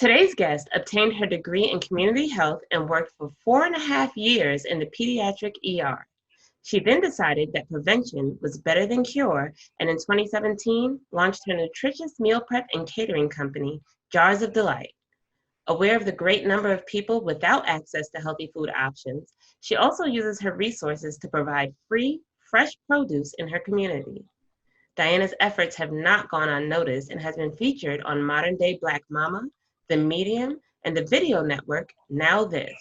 Today's guest obtained her degree in community health and worked for 4.5 years in the pediatric ER. She then decided that prevention was better than cure, and in 2017 launched her nutritious meal prep and catering company, Jars of Delight. Aware of the great number of people without access to healthy food options, she also uses her resources to provide free, fresh produce in her community. Dianna's efforts have not gone unnoticed and has been featured on Modern Day Black Mama, The Medium, and the video network Now This.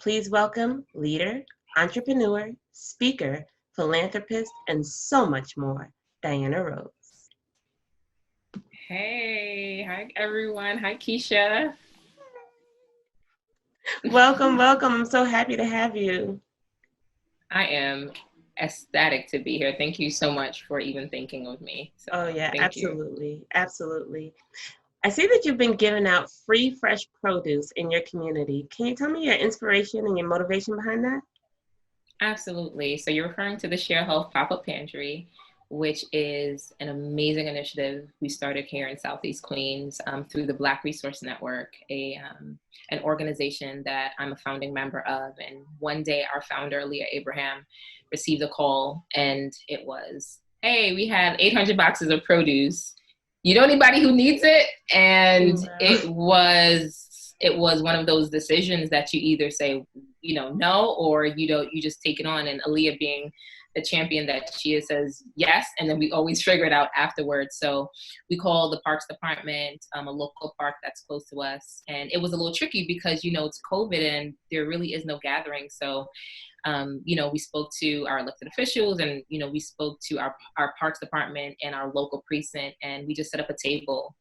Please welcome leader, entrepreneur, speaker, philanthropist, and so much more, Dianna Rose. Hey, hi everyone. Hi Keisha. Welcome. I'm so happy to have you. I am ecstatic to be here. Thank you so much for even thinking of me. So, Oh yeah, thank absolutely. Absolutely. I see that you've been giving out free fresh produce in your community. Can you tell me your inspiration and your motivation behind that? Absolutely. So you're referring to the Share Health Pop-Up Pantry, which is an amazing initiative we started here in Southeast Queens through the Blaque Resource Network, an organization that I'm a founding member of. And one day our founder, Leah Abraham, received a call and it was, hey, we have 800 boxes of produce. You know anybody who needs it? And Wow. it was one of those decisions that you either say, no, or you just take it on. And Aaliyah being the champion that she is says yes, and then we always figure it out afterwards. So we call the Parks Department, a local park that's close to us, and it was a little tricky because it's COVID and there really is no gathering. So we spoke to our elected officials and we spoke to our Parks Department and our local precinct, and we just set up a table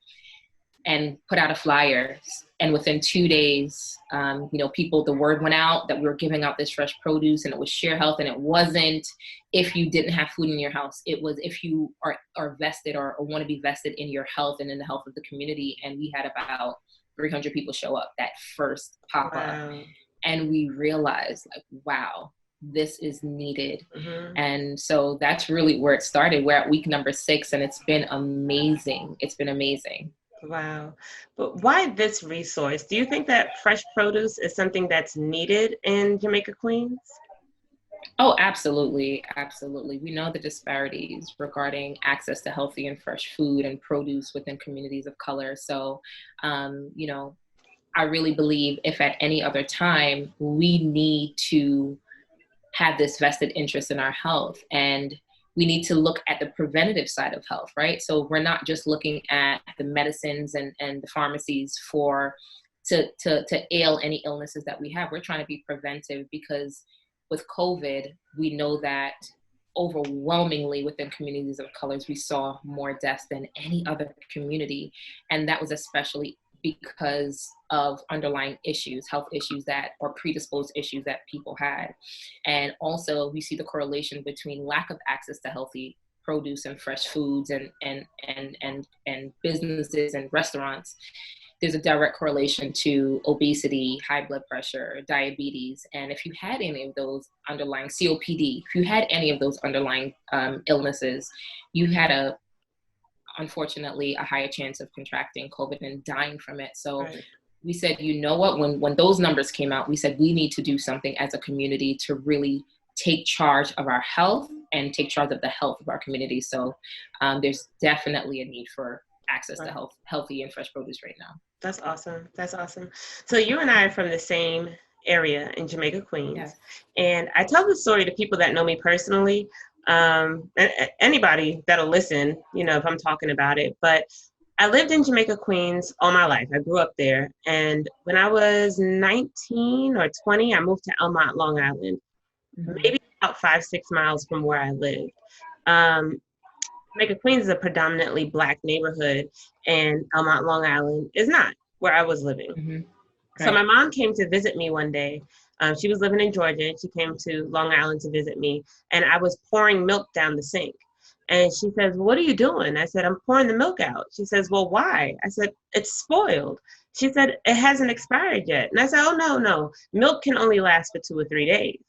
and put out a flyer. And within 2 days, the word went out that we were giving out this fresh produce, and it was Share Health. And it wasn't if you didn't have food in your house. It was if you are vested or want to be vested in your health and in the health of the community. And we had about 300 people show up that first pop-up. Wow. And we realized, wow, this is needed. Mm-hmm. And so that's really where it started. We're at week number 6, and it's been amazing. It's been amazing. Wow. But why this resource? Do you think that fresh produce is something that's needed in Jamaica, Queens? Oh, absolutely. Absolutely. We know the disparities regarding access to healthy and fresh food and produce within communities of color. So, I really believe if at any other time we need to have this vested interest in our health, and we need to look at the preventative side of health, right? So we're not just looking at the medicines and the pharmacies to ail any illnesses that we have. We're trying to be preventive because with COVID, we know that overwhelmingly within communities of colors, we saw more deaths than any other community. And that was especially because of underlying issues, health issues or predisposed issues that people had. And also we see the correlation between lack of access to healthy produce and fresh foods and businesses and restaurants. There's a direct correlation to obesity, high blood pressure, diabetes. And if you had any of those underlying COPD, if you had any of those underlying illnesses, you had unfortunately a higher chance of contracting COVID and dying from it. So we said, you know what, when those numbers came out, we said we need to do something as a community to really take charge of our health and take charge of the health of our community. So there's definitely a need for access to healthy and fresh produce right now. That's awesome. That's awesome. So you and I are from the same area in Jamaica, Queens. Yes. And I tell the story to people that know me personally. Anybody that'll listen, if I'm talking about it. But I lived in Jamaica, Queens all my life. I grew up there. And when I was 19 or 20, I moved to Elmont, Long Island, maybe about 5-6 miles from where I lived. Jamaica, Queens is a predominantly Black neighborhood, and Elmont, Long Island is not where I was living. Mm-hmm. Right. So my mom came to visit me one day. She was living in Georgia, and she came to Long Island to visit me, and I was pouring milk down the sink. And she says, "What are you doing?" I said, "I'm pouring the milk out." She says, "Well, why?" I said, "It's spoiled." She said, "It hasn't expired yet." And I said, "Oh, no. Milk can only last for 2 or 3 days."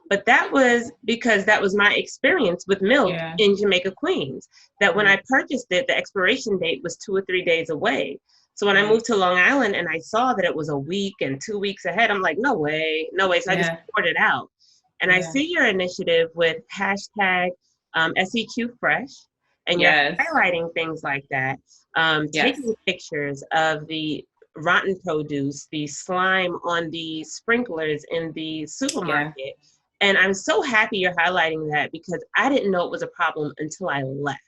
But that was because that was my experience with milk in Jamaica, Queens, that when I purchased it, the expiration date was 2 or 3 days away. So when I Right. moved to Long Island and I saw that it was a week and 2 weeks ahead, I'm like, no way, no way. So I just Yeah. poured it out. And I Yeah. see your initiative with hashtag SEQ Fresh, and you're Yes. highlighting things like that, Yes. taking pictures of the rotten produce, the slime on the sprinklers in the Yeah. supermarket. And I'm so happy you're highlighting that because I didn't know it was a problem until I left.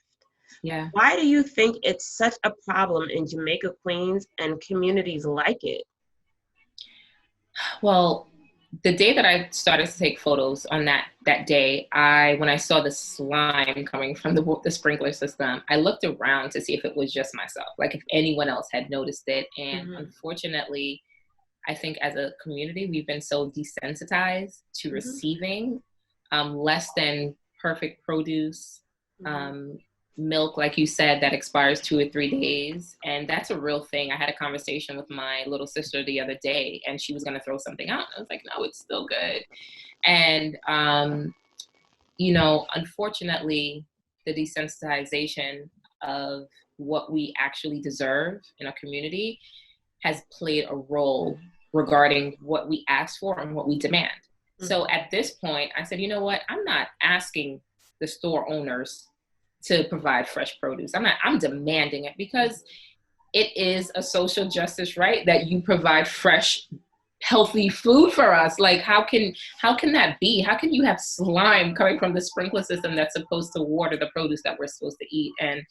Yeah. Why do you think it's such a problem in Jamaica, Queens, and communities like it? Well, the day that I started to take photos on that day, when I saw the slime coming from the sprinkler system, I looked around to see if it was just myself, like if anyone else had noticed it. And Mm-hmm. unfortunately, I think as a community, we've been so desensitized to Mm-hmm. receiving less than perfect produce, Mm-hmm. um, milk, like you said, that expires 2 or 3 days. And that's a real thing. I had a conversation with my little sister the other day, and she was going to throw something out. I was like, no, it's still good. And, unfortunately, the desensitization of what we actually deserve in a community has played a role regarding what we ask for and what we demand. So Mm-hmm. at this point, I said, you know what? I'm not asking the store owners to provide fresh produce. I'm demanding it because it is a social justice right that you provide fresh healthy food for us. Like how can that be? How can you have slime coming from the sprinkler system that's supposed to water the produce that we're supposed to eat? And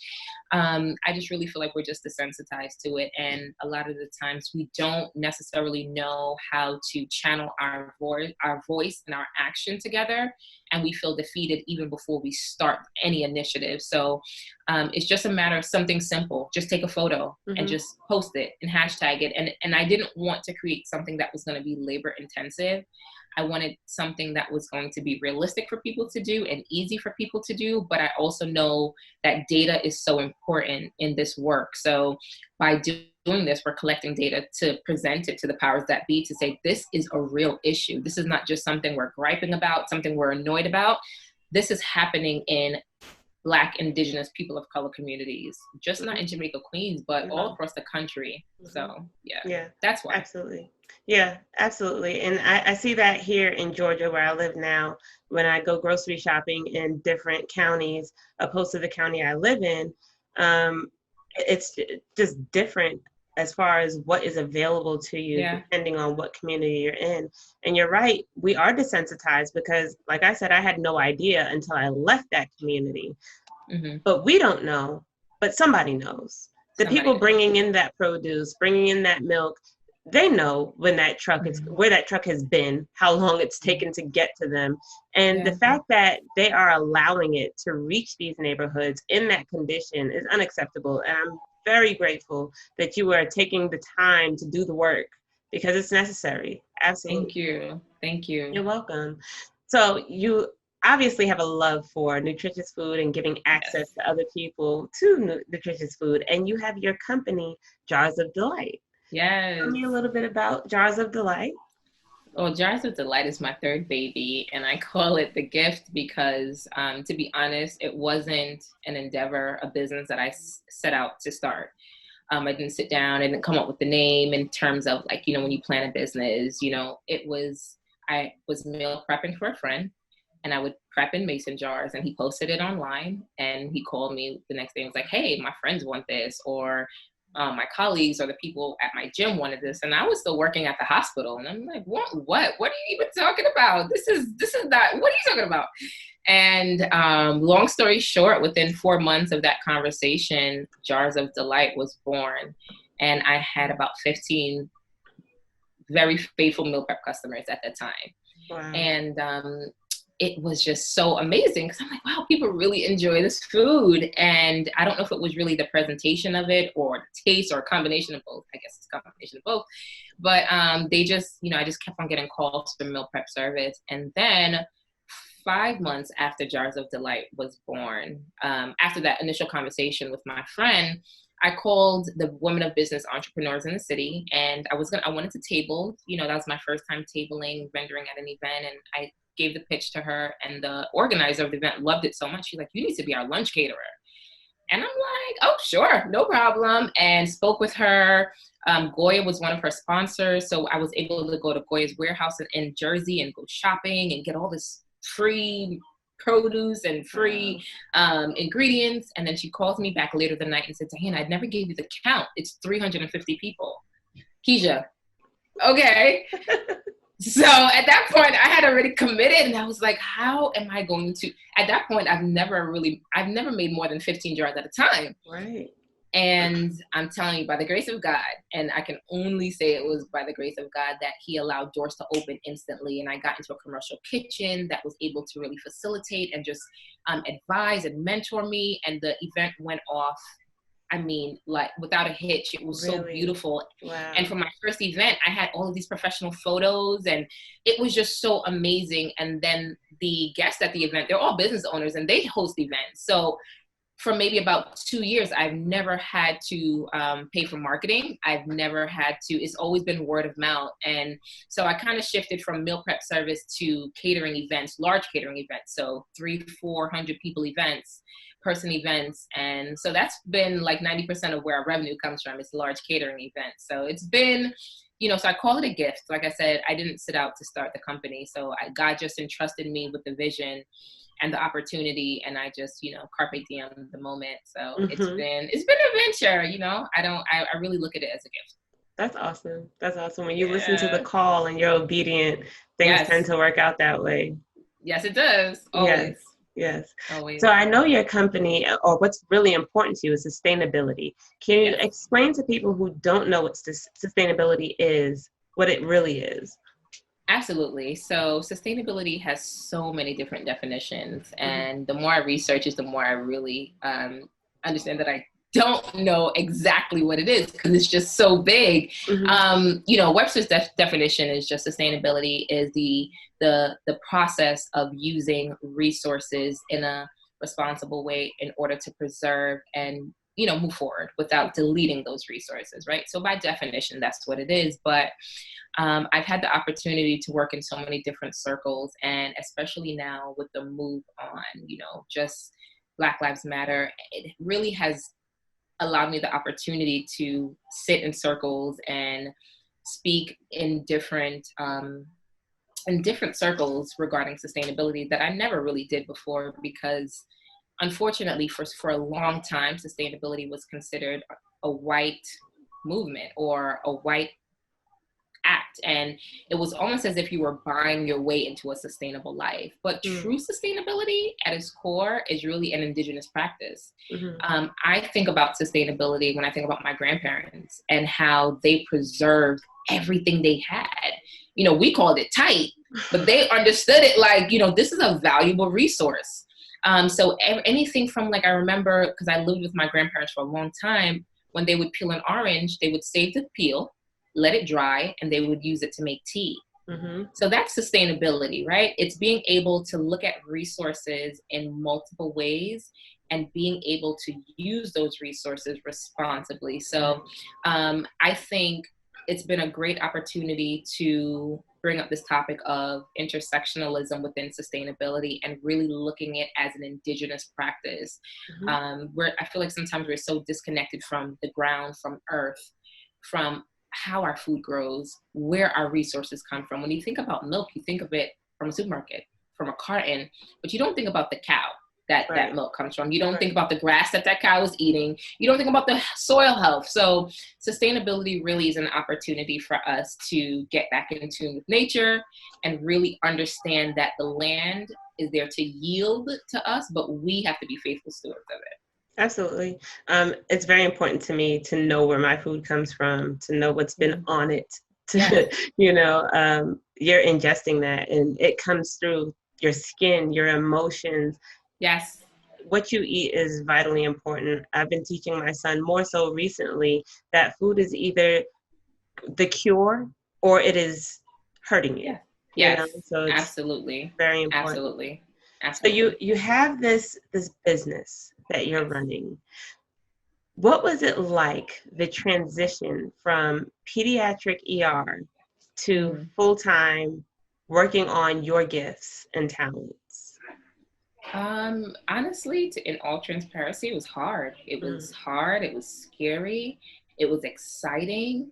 I just really feel like we're just desensitized to it. And a lot of the times we don't necessarily know how to channel our voice and our action together. And we feel defeated even before we start any initiative. So it's just a matter of something simple. Just take a photo and Mm-hmm. just post it and hashtag it. And I didn't want to create something that was going to be labor intensive. I wanted something that was going to be realistic for people to do and easy for people to do. But I also know that data is so important in this work. So by doing this, we're collecting data to present it to the powers that be to say, this is a real issue. This is not just something we're griping about, something we're annoyed about. This is happening in Black, Indigenous, people of color communities, just not in Jamaica, Queens, but all Mm-hmm. across the country. Mm-hmm. So yeah, Yeah, that's why. absolutely. Yeah, absolutely. And I see that here in Georgia, where I live now, when I go grocery shopping in different counties, opposed to the county I live in, it's just different as far as what is available to you, Yeah. depending on what community you're in. And you're right, we are desensitized because, like I said, I had no idea until I left that community. Hmm. But we don't know, but somebody knows. The Somebody people knows. bringing in that produce, bringing in that milk, they know when that truck is Hmm. where that truck has been, how long it's taken to get to them. And the Yeah. fact that they are allowing it to reach these neighborhoods in that condition is unacceptable. And I'm very grateful that you are taking the time to do the work because it's necessary. Absolutely. Thank you. Thank you. You're welcome. So you obviously have a love for nutritious food and giving access Yes. to other people to nutritious food, and you have your company, Jars of Delight. Tell Yes. me a little bit about Jars of Delight. Well, Jars of Delight is my third baby, and I call it the gift because, to be honest, it wasn't an endeavor, a business that I set out to start. I didn't sit down and come up with the name in terms of like, when you plan a business, I was meal prepping for a friend and I would prep in mason jars and he posted it online and he called me the next day and was like, hey, my friends want this, or my colleagues or the people at my gym wanted this. And I was still working at the hospital. And I'm like, what are you even talking about? This is not, what are you talking about? And long story short, within 4 months of that conversation, Jars of Delight was born. And I had about 15 very faithful meal prep customers at that time. Wow. And it was just so amazing because I'm like, wow, people really enjoy this food. And I don't know if it was really the presentation of it or the taste or a combination of both. I guess it's a combination of both. But they just, I just kept on getting calls for meal prep service. And then 5 months after Jars of Delight was born, after that initial conversation with my friend, I called the women of business entrepreneurs in the city, and I wanted to table. That was my first time tabling, vendoring at an event, and I gave the pitch to her, and the organizer of the event loved it so much. She's like, "You need to be our lunch caterer." And I'm like, oh, sure, no problem. And spoke with her. Goya was one of her sponsors. So I was able to go to Goya's warehouse in Jersey and go shopping and get all this free produce and free ingredients. And then she calls me back later the night and said, Dianna, I never gave you the count. It's 350 people. Keisha, okay. So at that point, I had already committed, and I was like, how am I going to, at that point, I've never made more than 15 jars at a time. Right. And I'm telling you, by the grace of God, and I can only say it was by the grace of God that he allowed doors to open instantly. And I got into a commercial kitchen that was able to really facilitate and just advise and mentor me. And the event went off, I mean, like without a hitch. It was so beautiful. Wow. And for my first event, I had all of these professional photos, and it was just so amazing. And then the guests at the event, they're all business owners and they host events. So for maybe about 2 years, I've never had to pay for marketing. I've never had to, it's always been word of mouth. And so I kind of shifted from meal prep service to catering events, large catering events. So 300-400 people events, person events. And so that's been like 90% of where our revenue comes from, is large catering events. So it's been, you know, so I call it a gift. Like I said, I didn't set out to start the company. So God just entrusted me with the vision and the opportunity, and I just, you know, carpe diem the moment. So it's been a venture, you know. I really look at it as a gift. That's awesome. That's awesome. When you listen to the call and you're obedient, things tend to work out that way. Yes, it does. Always. Yes. Always. So I know your company, or what's really important to you, is sustainability. Can you explain to people who don't know what sustainability is, what it really is? Absolutely. So sustainability has so many different definitions, and the more I research it, the more I really understand that I don't know exactly what it is, because it's just so big. You know, Webster's definition is just sustainability is the process of using resources in a responsible way in order to preserve and, you know, move forward without deleting those resources, right? So by definition, that's what it is. But I've had the opportunity to work in so many different circles, and especially now with the move on, you know, just Black Lives Matter, it really has allowed me the opportunity to sit in circles and speak in different circles regarding sustainability that I never really did before, because unfortunately for a long time, sustainability was considered a white movement or a white act, and it was almost as if you were buying your way into a sustainable life. But true sustainability at its core is really an indigenous practice. I think about sustainability when I think about my grandparents and how they preserved everything they had. You know, we called it tight, but they understood it like, you know, this is a valuable resource. So anything from, like, I remember, because I lived with my grandparents for a long time, when they would peel an orange, they would save the peel, let it dry, and they would use it to make tea. So that's sustainability, right? It's being able to look at resources in multiple ways and being able to use those resources responsibly. So I think it's been a great opportunity to bring up this topic of intersectionalism within sustainability and really looking at it as an indigenous practice, where I feel like sometimes we're so disconnected from the ground, from earth, from how our food grows, where our resources come from. When you think about milk, you think of it from a supermarket, from a carton, but you don't think about the cow that milk comes from. You don't think about the grass that cow is eating. You don't think about the soil health. So sustainability really is an opportunity for us to get back in tune with nature and really understand that the land is there to yield to us, but we have to be faithful stewards of it. Absolutely. It's very important to me to know where my food comes from, to know what's been on it, to, you know, you're ingesting that and it comes through your skin, your emotions. Yes. What you eat is vitally important. I've been teaching my son more so recently that food is either the cure or it is hurting you. Yes. You know? So it's absolutely. Very important. Absolutely. So you have this business that you're running. What was it like, the transition from pediatric ER to full-time working on your gifts and talents? Honestly, in all transparency, it was hard. It was Mm, hard. It was scary. It was exciting.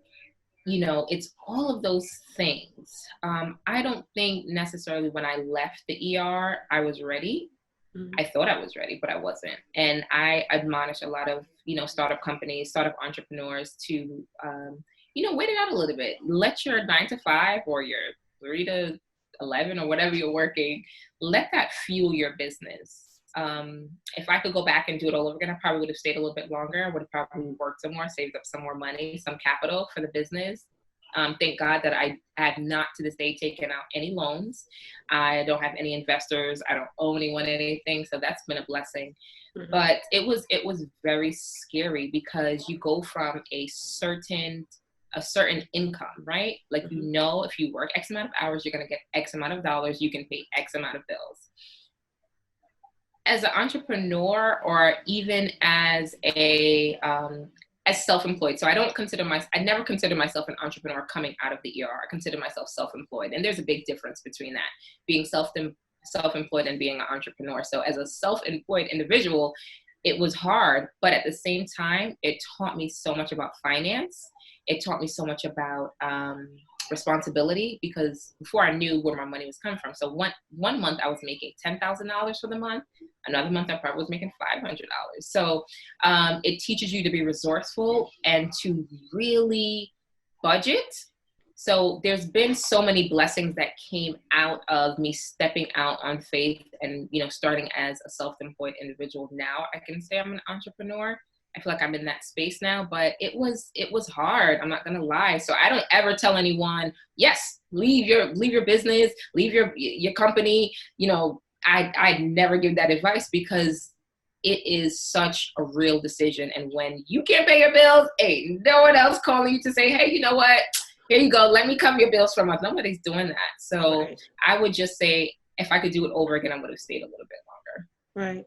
You know, it's all of those things. I don't think necessarily when I left the ER, I was ready. mm, I thought I was ready, but I wasn't. And I admonish a lot of, startup companies, startup entrepreneurs to, wait it out a little bit. Let your 9 to 5 or your 3 to 11 or whatever you're working, let that fuel your business. If I could go back and do it all over again, I probably would have stayed a little bit longer. I would have probably worked some more, saved up some more money, some capital for the business. Thank God that I have not to this day taken out any loans. I don't have any investors. I don't owe anyone anything. So that's been a blessing. mhm, But it was very scary because you go from a certain income, right? Like, mhm, if you work X amount of hours, you're gonna get X amount of dollars, you can pay X amount of bills. As an entrepreneur, or even as self-employed. So I never consider myself an entrepreneur coming out of the ER. I consider myself self-employed. And there's a big difference between that, being self-employed and being an entrepreneur. So as a self-employed individual, it was hard, but at the same time, it taught me so much about finance. It taught me so much about responsibility, because before I knew where my money was coming from. So one month I was making $10,000 for the month. Another month I probably was making $500. So it teaches you to be resourceful and to really budget. So there's been so many blessings that came out of me stepping out on faith and, starting as a self-employed individual. Now I can say I'm an entrepreneur. I feel like I'm in that space now, but it was hard. I'm not gonna lie. So I don't ever tell anyone, yes, leave your business, leave your company. I never give that advice, because it is such a real decision. And when you can't pay your bills, hey, no one else calling you to say, hey, you know what? Here you go. Let me cover your bills for a month. Nobody's doing that. So right, I would just say, if I could do it over again, I would have stayed a little bit longer. right,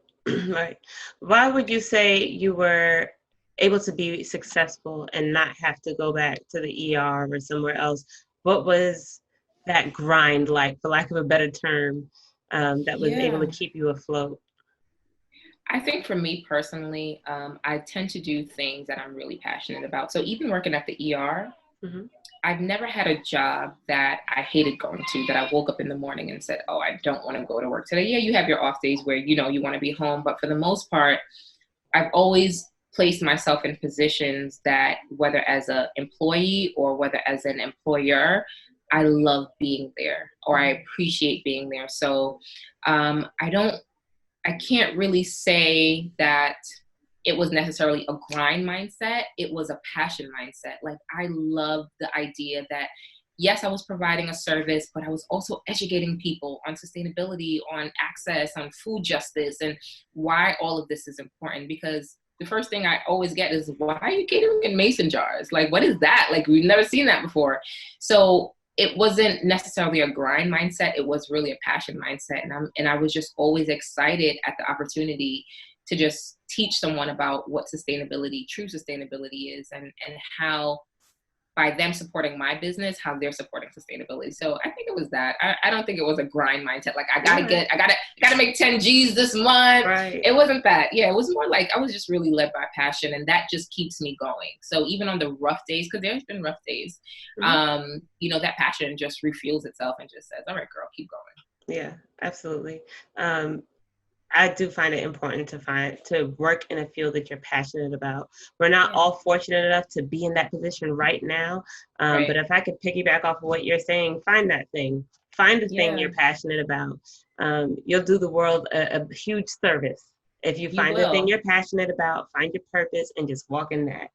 right. Why would you say you were able to be successful and not have to go back to the ER or somewhere else? What was that grind like, for lack of a better term, that was able to Yeah. keep you afloat? I think for me personally, I tend to do things that I'm really passionate about. So even working at the ER, Hmm. I've never had a job that I hated going to, that I woke up in the morning and said, oh, I don't want to go to work today. Yeah, you have your off days where, you want to be home. But for the most part, I've always placed myself in positions that, whether as an employee or whether as an employer, I love being there, or I Hmm. appreciate being there. So I can't really say that it was necessarily a grind mindset. It was a passion mindset. Like, I love the idea that, yes, I was providing a service, but I was also educating people on sustainability, on access, on food justice, and why all of this is important. Because the first thing I always get is, why are you catering in mason jars? Like, what is that? Like, we've never seen that before. So it wasn't necessarily a grind mindset. It was really a passion mindset. And I was just always excited at the opportunity to just teach someone about what true sustainability is, and how, by them supporting my business, how they're supporting sustainability. So I think it was that. I don't think it was a grind mindset. Like, All right, I gotta make 10 G's this month. right. It wasn't that. Yeah, it was more like I was just really led by passion, and that just keeps me going. So even on the rough days, because there's been rough days, Hmm. that passion just refuels itself and just says, all right, girl, keep going. Yeah, absolutely. Um, I do find it important to work in a field that you're passionate about. We're not Yeah. all fortunate enough to be in that position right now, but Right. if I could piggyback off of what you're saying, find that thing, find the thing Yeah, you're passionate about. You'll do the world a huge service if you you find the thing will. you're passionate about, find your purpose, and just walk in that.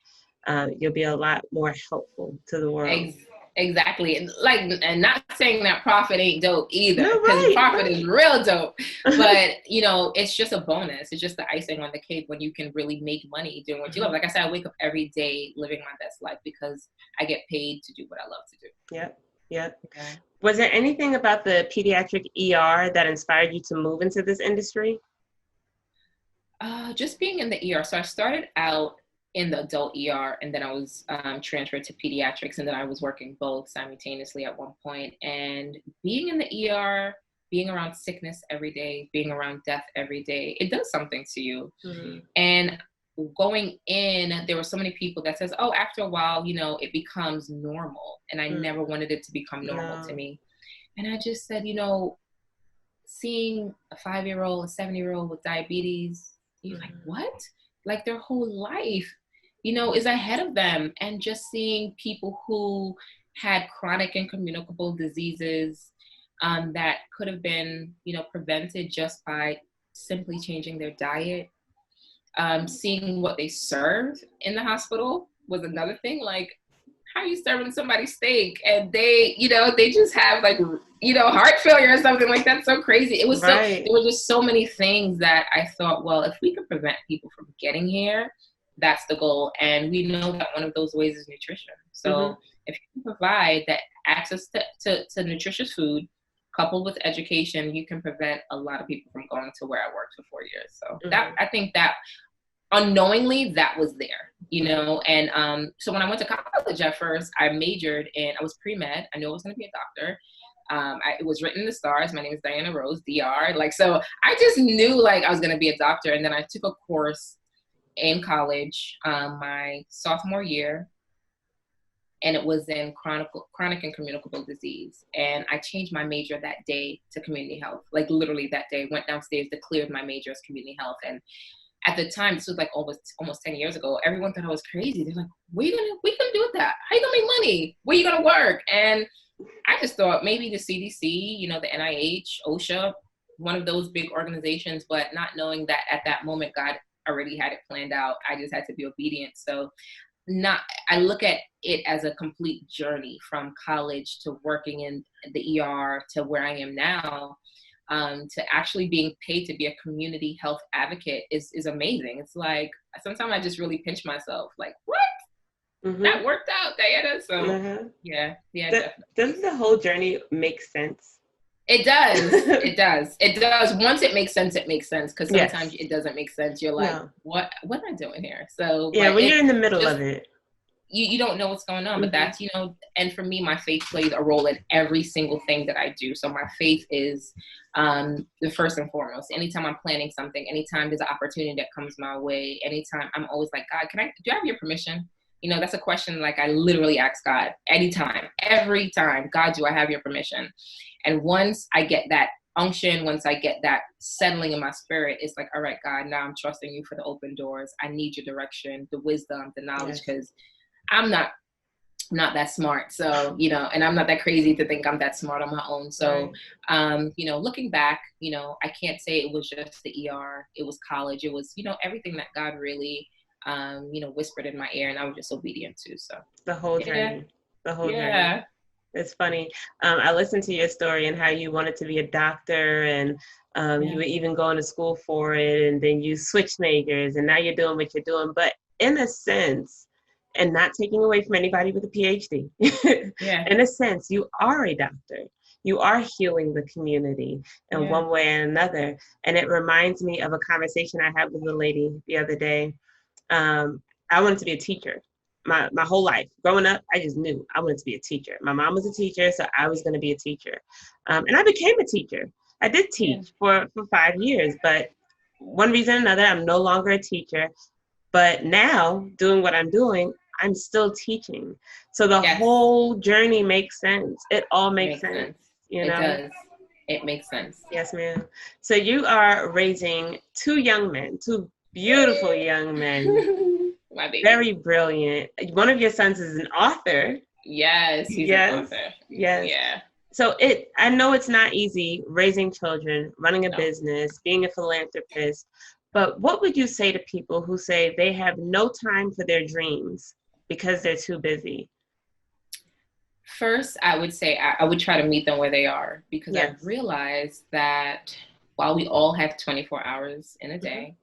You'll be a lot more helpful to the world. Ex- exactly. And not saying that profit ain't dope either, No, because right, profit is right. real dope. But it's just a bonus. It's just the icing on the cake when you can really make money doing what you love. Mhm. Like I said, I wake up every day living my best life because I get paid to do what I love to do. Yep, yep. Yeah. Was there anything about the pediatric ER that inspired you to move into this industry? Just being in the ER. So I started out in the adult ER, and then I was transferred to pediatrics, and then I was working both simultaneously at one point. And being in the ER, being around sickness every day, being around death every day, it does something to you. Mm-hmm. And going in, there were so many people that says, oh, after a while, you know, it becomes normal. And I never wanted it to become normal to me. And I just said, you know, seeing a 5-year-old, a 7-year-old with diabetes, you're like, what? Like their whole life, you know, is ahead of them. And just seeing people who had chronic and communicable diseases that could have been, you know, prevented just by simply changing their diet. Seeing what they serve in the hospital was another thing. Like, how are you serving somebody steak and they, you know, they just have like, you know, heart failure or something like that. So crazy. It was so, there were just so many things that I thought, well, if we can prevent people from getting here, that's the goal. And we know that one of those ways is nutrition. So if you can provide that access to nutritious food, coupled with education, you can prevent a lot of people from going to where I worked for 4 years. So that, I think that unknowingly that was there, you know. And so when I went to college at first, I majored in, I was pre-med. I knew I was going to be a doctor. It was written in the stars. My name is Dianna Rose, DR. Like, so I just knew like I was going to be a doctor. And then I took a course in college, my sophomore year, and it was in chronic and communicable disease. And I changed my major that day to community health, like literally that day. Went downstairs, declared my major as community health. And at the time, this was like almost 10 years ago, everyone thought I was crazy. They're like, what are you gonna do with that? How are you gonna make money? Where are you gonna work? And I just thought maybe the CDC, you know, the NIH, OSHA, one of those big organizations, but not knowing that at that moment, God already had it planned out. I just had to be obedient. So I look at it as a complete journey from college to working in the ER to where I am now. To actually being paid to be a community health advocate is amazing. It's like, sometimes I just really pinch myself, like, what? That worked out, Diana. So yeah, definitely. Doesn't the whole journey make sense? It does. It does. Once it makes sense, it makes sense. Because sometimes it doesn't make sense. You're like, what am I doing here? So yeah, when you're in the middle of it, you don't know what's going on. But that's, you know, and for me, my faith plays a role in every single thing that I do. So my faith is the first and foremost. Anytime I'm planning something, anytime there's an opportunity that comes my way, anytime, I'm always like, God, do I have your permission? You know, that's a question like I literally ask God anytime, every time. God, do I have your permission? And once I get that unction, once I get that settling in my spirit, it's like, all right, God, now I'm trusting you for the open doors. I need your direction, the wisdom, the knowledge, because I'm not that smart. So, you know, and I'm not that crazy to think I'm that smart on my own. So, you know, looking back, you know, I can't say it was just the ER, it was college, it was, you know, everything that God really, you know, whispered in my ear, and I was just obedient to. So the whole journey. It's funny. I listened to your story and how you wanted to be a doctor, and you were even going to school for it, and then you switched majors, and now you're doing what you're doing. But in a sense, and not taking away from anybody with a PhD, in a sense, you are a doctor. You are healing the community in one way and another. And it reminds me of a conversation I had with a lady the other day. I wanted to be a teacher. My whole life growing up, I just knew I wanted to be a teacher. My mom was a teacher, so I was going to be a teacher. And I became a teacher. I did teach for 5 years, but one reason or another, I'm no longer a teacher. But now, doing what I'm doing, I'm still teaching. So the whole journey makes sense. It all makes sense. You know? It does. It makes sense. Yes, ma'am. So you are raising 2 young men, 2 beautiful young men. My baby. Very brilliant. One of your sons is an author. Yes, he's an author. Yes. Yeah. So I know it's not easy raising children, running a business, being a philanthropist, but what would you say to people who say they have no time for their dreams because they're too busy? First, I would say I would try to meet them where they are, because I've realized that while we all have 24 hours in a day,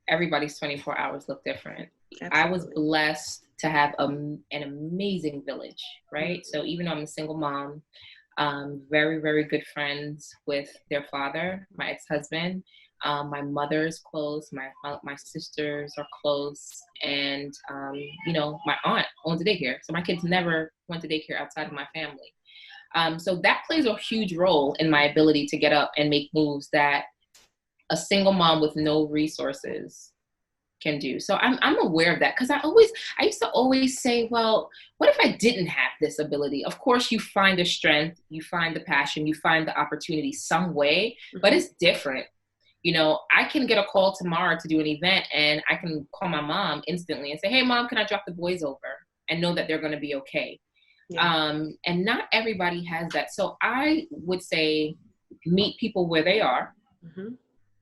everybody's 24 hours look different. Absolutely. I was blessed to have an amazing village, right? So even though I'm a single mom, very, very good friends with their father, my ex-husband. My mother's close, my sisters are close, and you know, my aunt owns a daycare, so my kids never went to daycare outside of my family. So that plays a huge role in my ability to get up and make moves that a single mom with no resources can do. So I'm aware of that, because I used to always say, well, what if I didn't have this ability? Of course, you find the strength, you find the passion, you find the opportunity some way, but it's different. You know, I can get a call tomorrow to do an event, and I can call my mom instantly and say, hey, mom, can I drop the boys over? And know that they're going to be okay. Yeah. And not everybody has that. So I would say meet people where they are. Mm-hmm.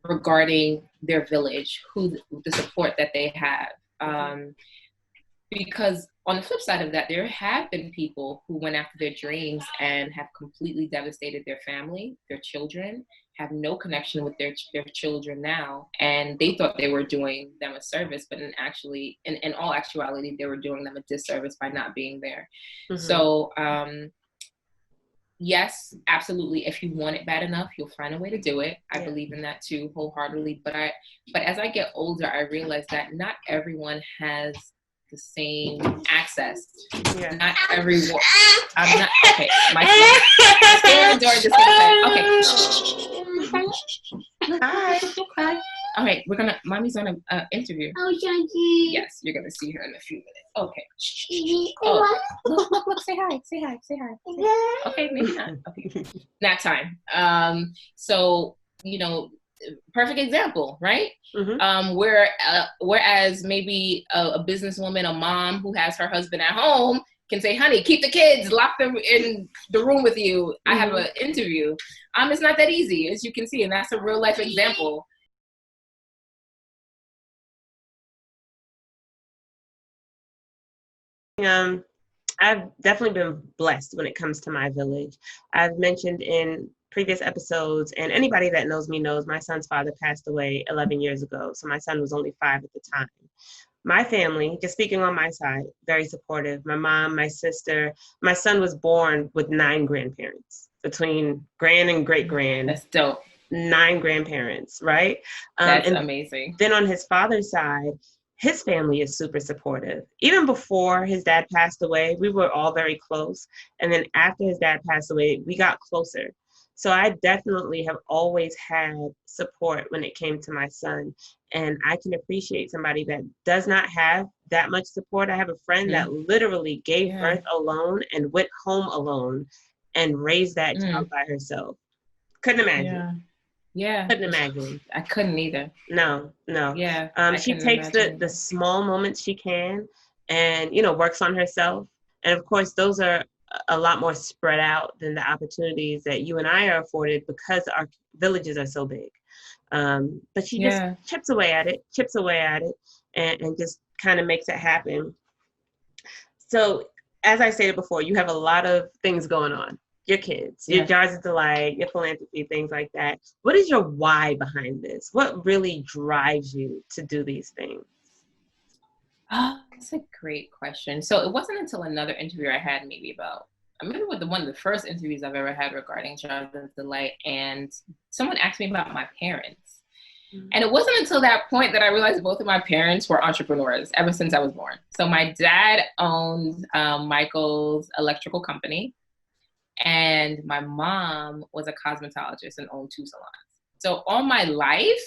Regarding their village, the support that they have. Because on the flip side of that, there have been people who went after their dreams and have completely devastated their family, their children, have no connection with their children now. And they thought they were doing them a service, but in all actuality, they were doing them a disservice by not being there. Mm-hmm. So, yes, absolutely. If you want it bad enough, you'll find a way to do it. I believe in that too, wholeheartedly. But as I get older, I realize that not everyone has the same access. Yeah. Not everyone. I'm not okay. My son, stay in the door. Just okay. Hi. Hi. All right, mommy's on an interview. Oh, Jackie. Yes, you're gonna see her in a few minutes. Okay. Oh, look, say hi. Okay, maybe not. Okay, nap time. So, you know, perfect example, right? Mm-hmm. Whereas maybe a businesswoman, a mom who has her husband at home can say, honey, keep the kids, lock them in the room with you. Mm-hmm. I have an interview. It's not that easy, as you can see, and that's a real life example. I've definitely been blessed when it comes to my village. I've mentioned in previous episodes, and anybody that knows me knows my son's father passed away 11 years ago. So my son was only 5 at the time. My family, just speaking on my side, very supportive. My mom, my sister, my son was born with 9 grandparents, between grand and great grand. That's dope. 9 grandparents, right? That's amazing. Then on his father's side, his family is super supportive. Even before his dad passed away, we were all very close. And then after his dad passed away, we got closer. So I definitely have always had support when it came to my son. And I can appreciate somebody that does not have that much support. I have a friend that literally gave birth alone and went home alone and raised that child by herself. Couldn't imagine. Yeah. Couldn't imagine. I couldn't either. No. Yeah. She takes the small moments she can and, works on herself. And of course, those are a lot more spread out than the opportunities that you and I are afforded because our villages are so big. But she just chips away at it, and just kind of makes it happen. So as I stated before, you have a lot of things going on. Your kids, your Jars of Delight, your philanthropy, things like that. What is your why behind this? What really drives you to do these things? That's a great question. So it wasn't until another interview I had I remember one of the first interviews I've ever had regarding Jars of Delight, and someone asked me about my parents. Mm-hmm. And it wasn't until that point that I realized both of my parents were entrepreneurs ever since I was born. So my dad owned Michael's electrical company, and my mom was a cosmetologist and owned 2 salons. So all my life,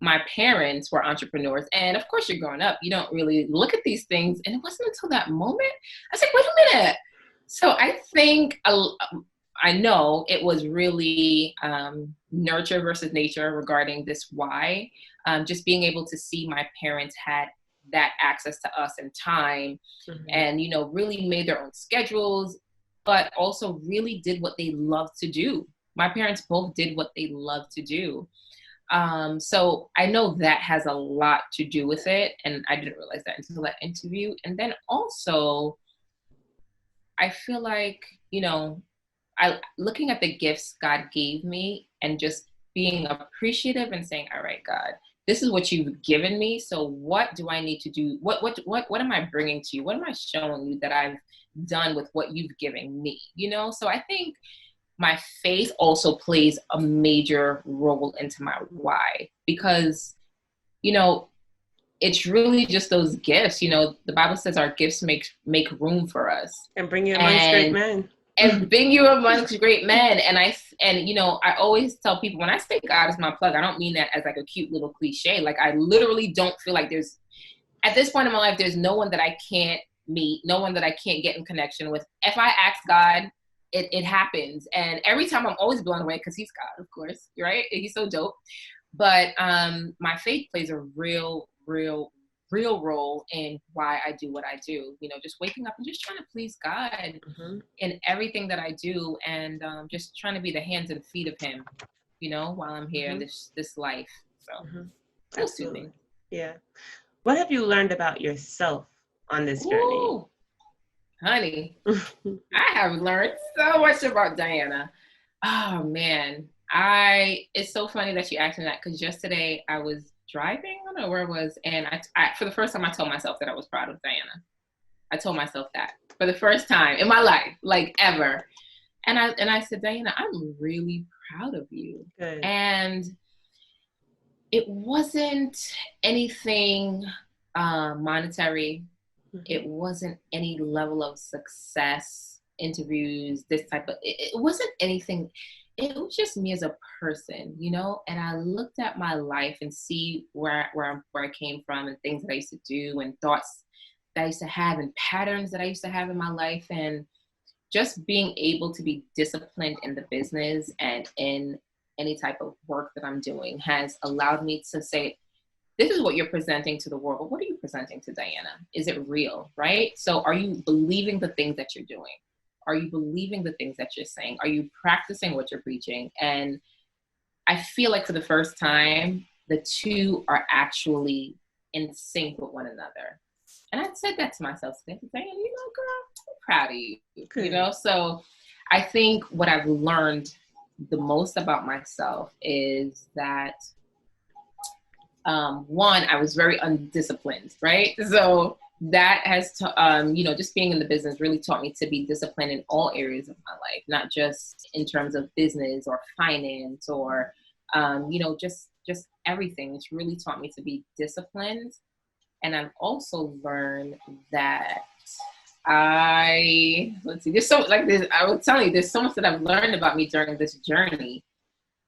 my parents were entrepreneurs. And of course, you're growing up, you don't really look at these things. And it wasn't until that moment, I was like, wait a minute. So I think, I know it was really nurture versus nature regarding this why. Just being able to see my parents had that access to us and time, and, really made their own schedules, but also really did what they loved to do. My parents both did what they loved to do. So I know that has a lot to do with it. And I didn't realize that until that interview. And then also, I feel like, looking at the gifts God gave me and just being appreciative and saying, all right, God, this is what you've given me. So what do I need to do? What am I bringing to you? What am I showing you that I've done with what you've given me? So I think my faith also plays a major role into my why, because, it's really just those gifts. The Bible says our gifts make room for us. And bring you amongst great men. and being you amongst great men. And you know, I always tell people when I say God is my plug, I don't mean that as like a cute little cliche. Like I literally don't feel like at this point in my life, there's no one that I can't meet, no one that I can't get in connection with. If I ask God, it happens. And every time I'm always blown away because he's God, of course, right? He's so dope. But my faith plays a real role in why I do what I do. You know, just waking up and just trying to please God in everything that I do, and just trying to be the hands and feet of him, you know, while I'm here in this life. So those two things. Yeah. What have you learned about yourself on this journey? Honey, I have learned so much about Dianna. Oh man, it's so funny that you asked me that, because yesterday I was driving, I don't know where it was, and I for the first time I told myself that I was proud of Dianna. I told myself that for the first time in my life, like ever. And I said, Dianna, I'm really proud of you. Good. And it wasn't anything monetary. It wasn't any level of success, interviews, this type of, it wasn't anything. It was just me as a person, you know? And I looked at my life and see where I came from, and things that I used to do, and thoughts that I used to have, and patterns that I used to have in my life. And just being able to be disciplined in the business and in any type of work that I'm doing has allowed me to say, this is what you're presenting to the world, but what are you presenting to Dianna? Is it real, right? So are you believing the things that you're doing? Are you believing the things that you're saying? Are you practicing what you're preaching? And I feel like for the first time, the two are actually in sync with one another. And I said that to myself today, Dianna, you know, girl, I'm proud of you, you know? So I think what I've learned the most about myself is that one, I was very undisciplined, right? So that has, you know, just being in the business really taught me to be disciplined in all areas of my life, not just in terms of business or finance or, you know, just everything. It's really taught me to be disciplined. And I've also learned that there's so, like this, I will tell you, there's so much that I've learned about me during this journey.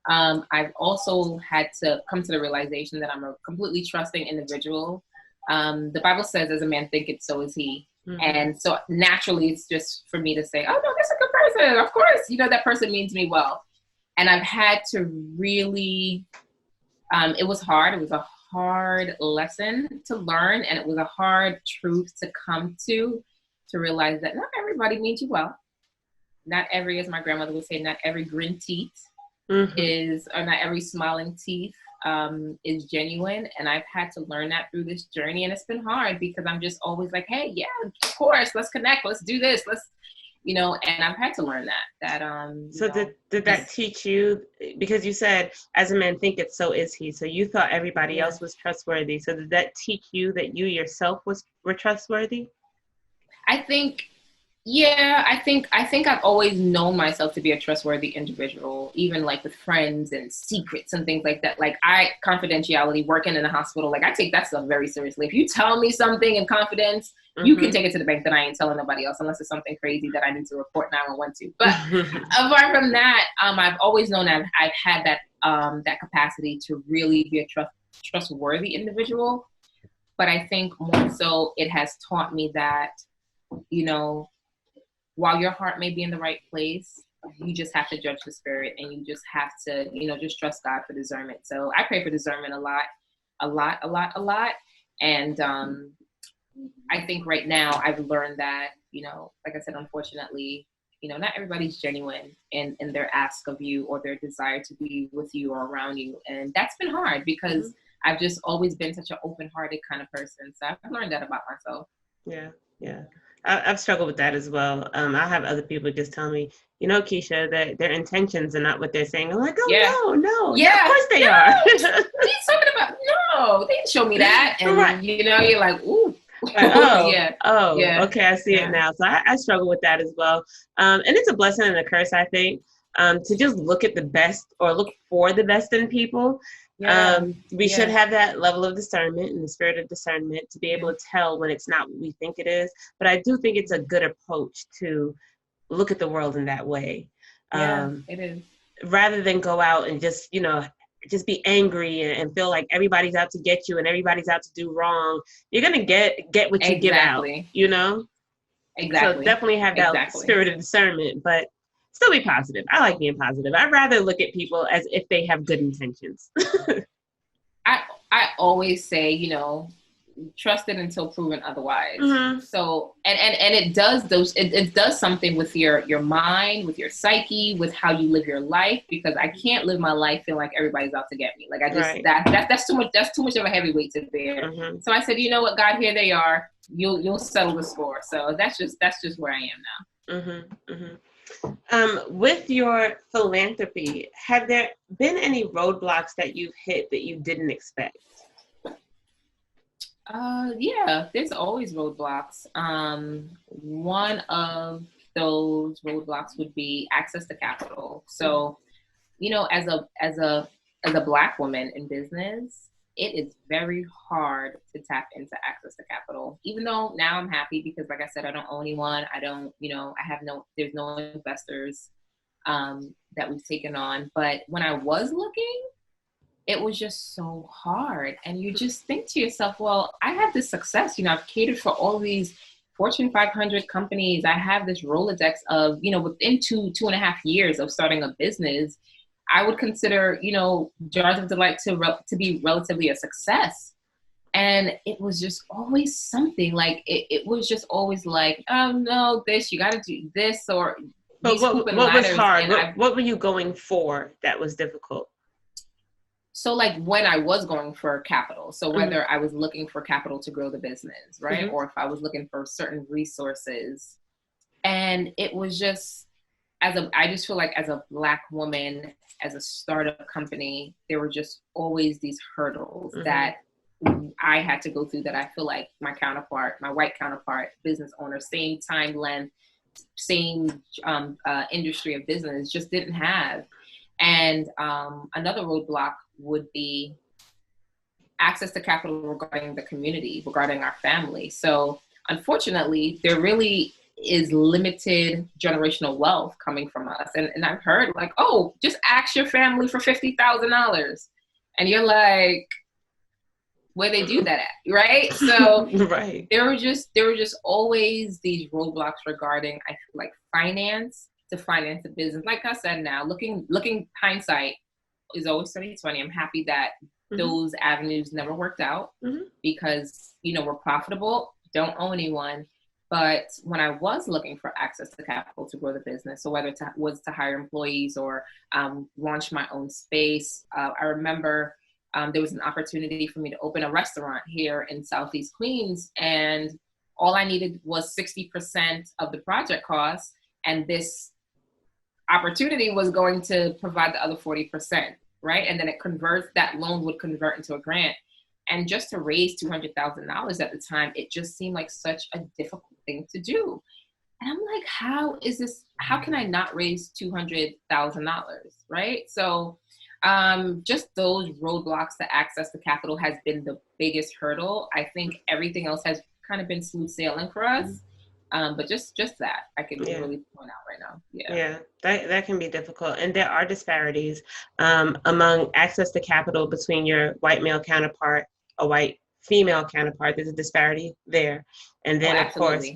I've also had to come to the realization that I'm a completely trusting individual. The Bible says, as a man thinketh, so is he. And so naturally, it's just for me to say, oh, no, that's a good person. Of course, you know, that person means me well. And I've had to really, it was hard. It was a hard lesson to learn. And it was a hard truth to come to realize that not everybody means you well. Not every, as my grandmother would say, not every grin teeth or not every smiling teeth is genuine. And I've had to learn that through this journey. And it's been hard because I'm just always like, hey, yeah, of course, let's connect, let's do this, let's, you know, and I've had to learn that. So did that teach you, because you said, as a man thinketh, so is he. So you thought everybody else was trustworthy. So did that teach you that you yourself were trustworthy? I think I've always known myself to be a trustworthy individual, even like with friends and secrets and things like that. Like confidentiality, working in a hospital, like I take that stuff very seriously. If you tell me something in confidence, you can take it to the bank that I ain't telling nobody else, unless it's something crazy that I need to report 911 to. But apart from that, I've always known that I've had that capacity to really be a trustworthy individual. But I think more so it has taught me that, you know, while your heart may be in the right place, you just have to judge the spirit, and you just have to, you know, just trust God for discernment. So I pray for discernment a lot. And I think right now I've learned that, you know, like I said, unfortunately, you know, not everybody's genuine in their ask of you or their desire to be with you or around you. And that's been hard because I've just always been such an open-hearted kind of person. So I've learned that about myself. Yeah. I've struggled with that as well. I have other people just tell me, you know, Keisha, that their intentions are not what they're saying. I'm like, no. Yeah, of course they are. What are you talking about? No, they didn't show me that. And, you know, you're like, ooh. Okay, I see it now. So I struggle with that as well. And it's a blessing and a curse, I think, to just look at the best or look for the best in people. We should have that level of discernment and the spirit of discernment to be able to tell when it's not what we think it is. But I do think it's a good approach to look at the world in that way. Yeah, it is. Rather than go out and just, just be angry and feel like everybody's out to get you and everybody's out to do wrong. You're going to get what you give out, So Exactly. definitely have that spirit of discernment, but still be positive. I like being positive. I'd rather look at people as if they have good intentions. I always say, trusted until proven otherwise. Mm-hmm. So, and it does it does something with your mind, with your psyche, with how you live your life, because I can't live my life feeling like everybody's out to get me. Like I just, right. That's too much of a heavy weight to bear. Mm-hmm. So I said, you know what, God, here they are. You'll settle the score. So that's just where I am now. Mm-hmm. Mm-hmm. With your philanthropy, have there been any roadblocks that you've hit that you didn't expect? Yeah, there's always roadblocks. One of those roadblocks would be access to capital. So, as a Black woman in business, it is very hard to tap into access to capital. Even though now I'm happy because, like I said, I don't own anyone. I don't, there's no investors that we've taken on. But when I was looking, it was just so hard. And you just think to yourself, well, I have this success, I've catered for all these Fortune 500 companies. I have this Rolodex of, within 2.5 years of starting a business, I would consider, Jars of Delight to be relatively a success. And it was just always something like, it was just always like, oh no, you got to do this or but what was hard? What were you going for that was difficult? So like when I was going for capital, so whether I was looking for capital to grow the business, right? Mm-hmm. Or if I was looking for certain resources. And it was just, I just feel like as a Black woman, as a startup company, there were just always these hurdles that I had to go through that I feel like my white counterpart, business owner, same time length, same industry of business, just didn't have. And another roadblock would be access to capital regarding the community, regarding our family. So unfortunately, there really is limited generational wealth coming from us. And I've heard like, oh, just ask your family for $50,000. And you're like, where they do that at, right? So right. there were just always these roadblocks regarding, I feel like, finance to finance a business. Like I said, now looking hindsight is always 2020. I'm happy that those avenues never worked out because, we're profitable, don't owe anyone. But when I was looking for access to capital to grow the business, so whether it was to hire employees or launch my own space, I remember there was an opportunity for me to open a restaurant here in Southeast Queens. And all I needed was 60% of the project costs. And this opportunity was going to provide the other 40%, right? And then that loan would convert into a grant. And just to raise $200,000 at the time, it just seemed like such a difficult thing to do. And I'm like, how can I not raise $200,000, right? So just those roadblocks to access to capital has been the biggest hurdle. I think everything else has kind of been smooth sailing for us. But just that I can really point out right now. Yeah, that can be difficult. And there are disparities among access to capital between your white male counterpart, a white female counterpart. There's a disparity there. And then, of course,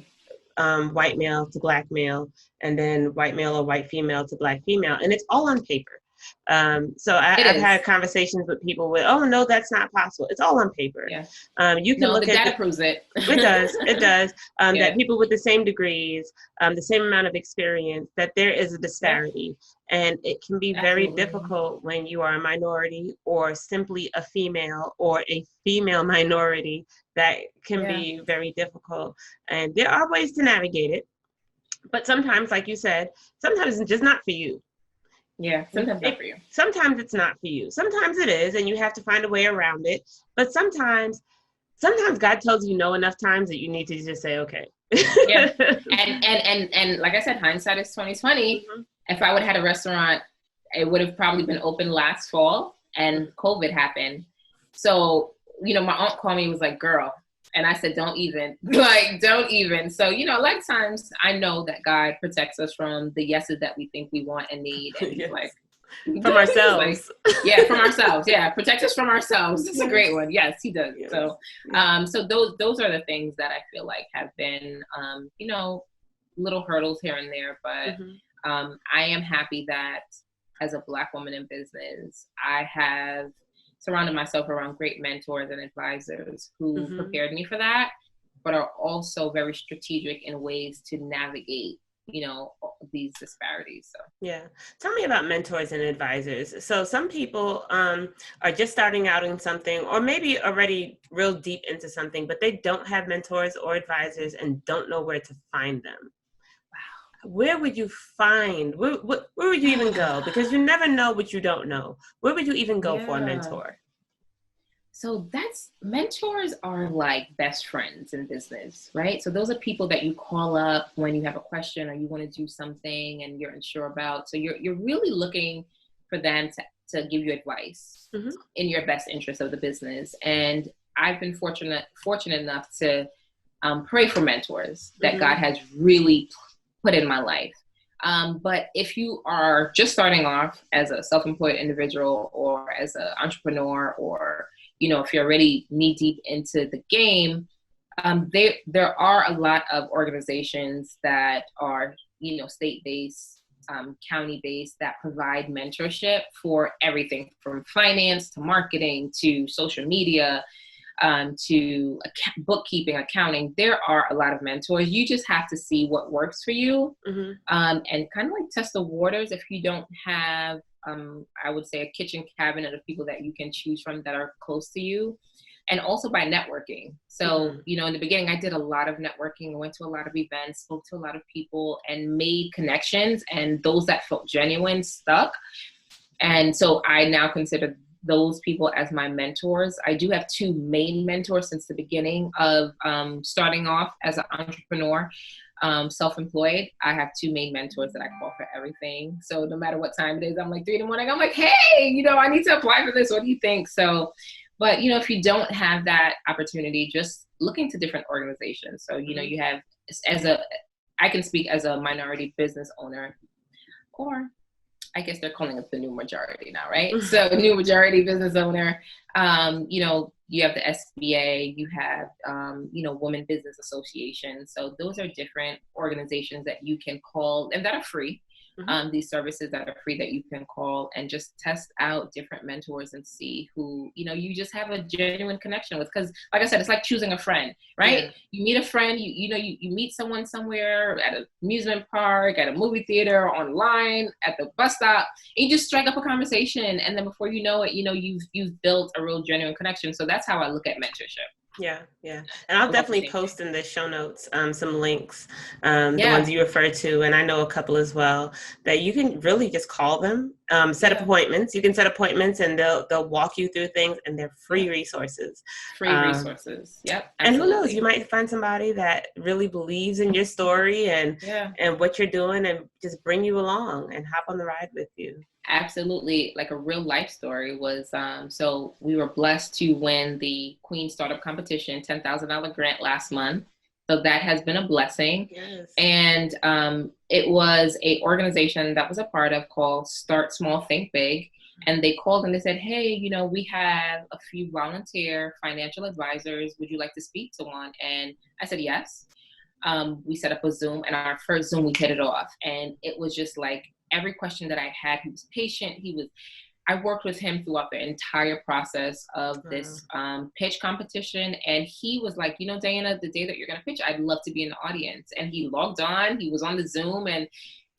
white male to Black male, and then white male or white female to Black female. And it's all on paper. So I've had conversations with people with, oh no, that's not possible. It's all on paper. Yeah. You can look the data proves it. It does. That people with the same degrees, the same amount of experience, that there is a disparity. And it can be very difficult when you are a minority or simply a female or a female minority. That can be very difficult. And there are ways to navigate it. But sometimes, like you said, sometimes it's just not for you. Yeah, sometimes not for you. Sometimes it's not for you. Sometimes it is, and you have to find a way around it. But sometimes God tells you no enough times that you need to just say, okay. Yeah. And like I said, hindsight is 2020. If I would have had a restaurant, it would have probably been open last fall, and COVID happened. So, my aunt called me and was like, girl, And I said, don't even, like, don't even. So, you know, a lot of times I know that God protects us from the yeses that we think we want and need. And he's Yes. like, From ourselves. Like, yeah, from ourselves. Yeah, protect us from ourselves. That's Yes. a great one. Yes, he does. Yes. So, so those are the things that I feel like have been, you know, little hurdles here and there. But I am happy that as a Black woman in business, I have surrounded myself around great mentors and advisors who prepared me for that, but are also very strategic in ways to navigate, you know, these disparities. So yeah, tell me about mentors and advisors. So some people are just starting out in something, or maybe already real deep into something, but they don't have mentors or advisors and don't know where to find them. Where would you find, where would you even go? Because you never know what you don't know. Where would you even go for a mentor? So mentors are like best friends in business, right? So those are people that you call up when you have a question or you want to do something and you're unsure about. So you're really looking for them to give you advice in your best interest of the business. And I've been fortunate enough to pray for mentors that God has really put in my life. But if you are just starting off as a self-employed individual or as an entrepreneur, or, you know, if you're already knee deep into the game, there are a lot of organizations that are, you know, state-based, county-based, that provide mentorship for everything from finance to marketing to social media, to bookkeeping, accounting. There are a lot of mentors. You just have to see what works for you, and kind of like test the waters. If you don't have, I would say, a kitchen cabinet of people that you can choose from that are close to you, and also by networking. So, you know, in the beginning, I did a lot of networking. I went to a lot of events, spoke to a lot of people, and made connections. And those that felt genuine stuck. And so I now consider those people as my mentors. I do have two main mentors since the beginning of starting off as an entrepreneur, self-employed. I have two main mentors that I call for everything. So no matter what time it is, I'm like 3 a.m, I'm like, hey, you know, I need to apply for this. What do you think? So, but, you know, if you don't have that opportunity, just look into different organizations. So, you know, you have, I can speak as a minority business owner, or I guess they're calling it the new majority now, right? So new majority business owner, you know, you have the SBA, you have, you know, Women Business Association. So those are different organizations that you can call and that are free. These services that are free that you can call and just test out different mentors and see who, you know, you just have a genuine connection with. Because like I said, it's like choosing a friend, right? Yeah. You meet a friend, you know, you meet someone somewhere at an amusement park, at a movie theater, online, at the bus stop, and you just strike up a conversation. And then before you know it, you know, you've built a real genuine connection. So that's how I look at mentorship. Yeah. And I'll definitely post in the show notes some links, the ones you refer to, and I know a couple as well, that you can really just call them, set up appointments. You can set appointments and they'll walk you through things, and they're free resources. Resources. Yep. Absolutely. And who knows, you might find somebody that really believes in your story and what you're doing, and just bring you along and hop on the ride with you. Absolutely. Like a real life story was, so we were blessed to win the Queen Startup Competition $10,000 grant last month. So that has been a blessing. Yes. And it was a organization that was a part of called Start Small, Think Big. And they called and they said, hey, you know, we have a few volunteer financial advisors. Would you like to speak to one? And I said, yes. We set up a Zoom, and our first Zoom, we hit it off. And it was just like, every question that I had, he was patient. I worked with him throughout the entire process of this pitch competition. And he was like, you know, Dianna, the day that you're going to pitch, I'd love to be in the audience. And he logged on, he was on the Zoom. And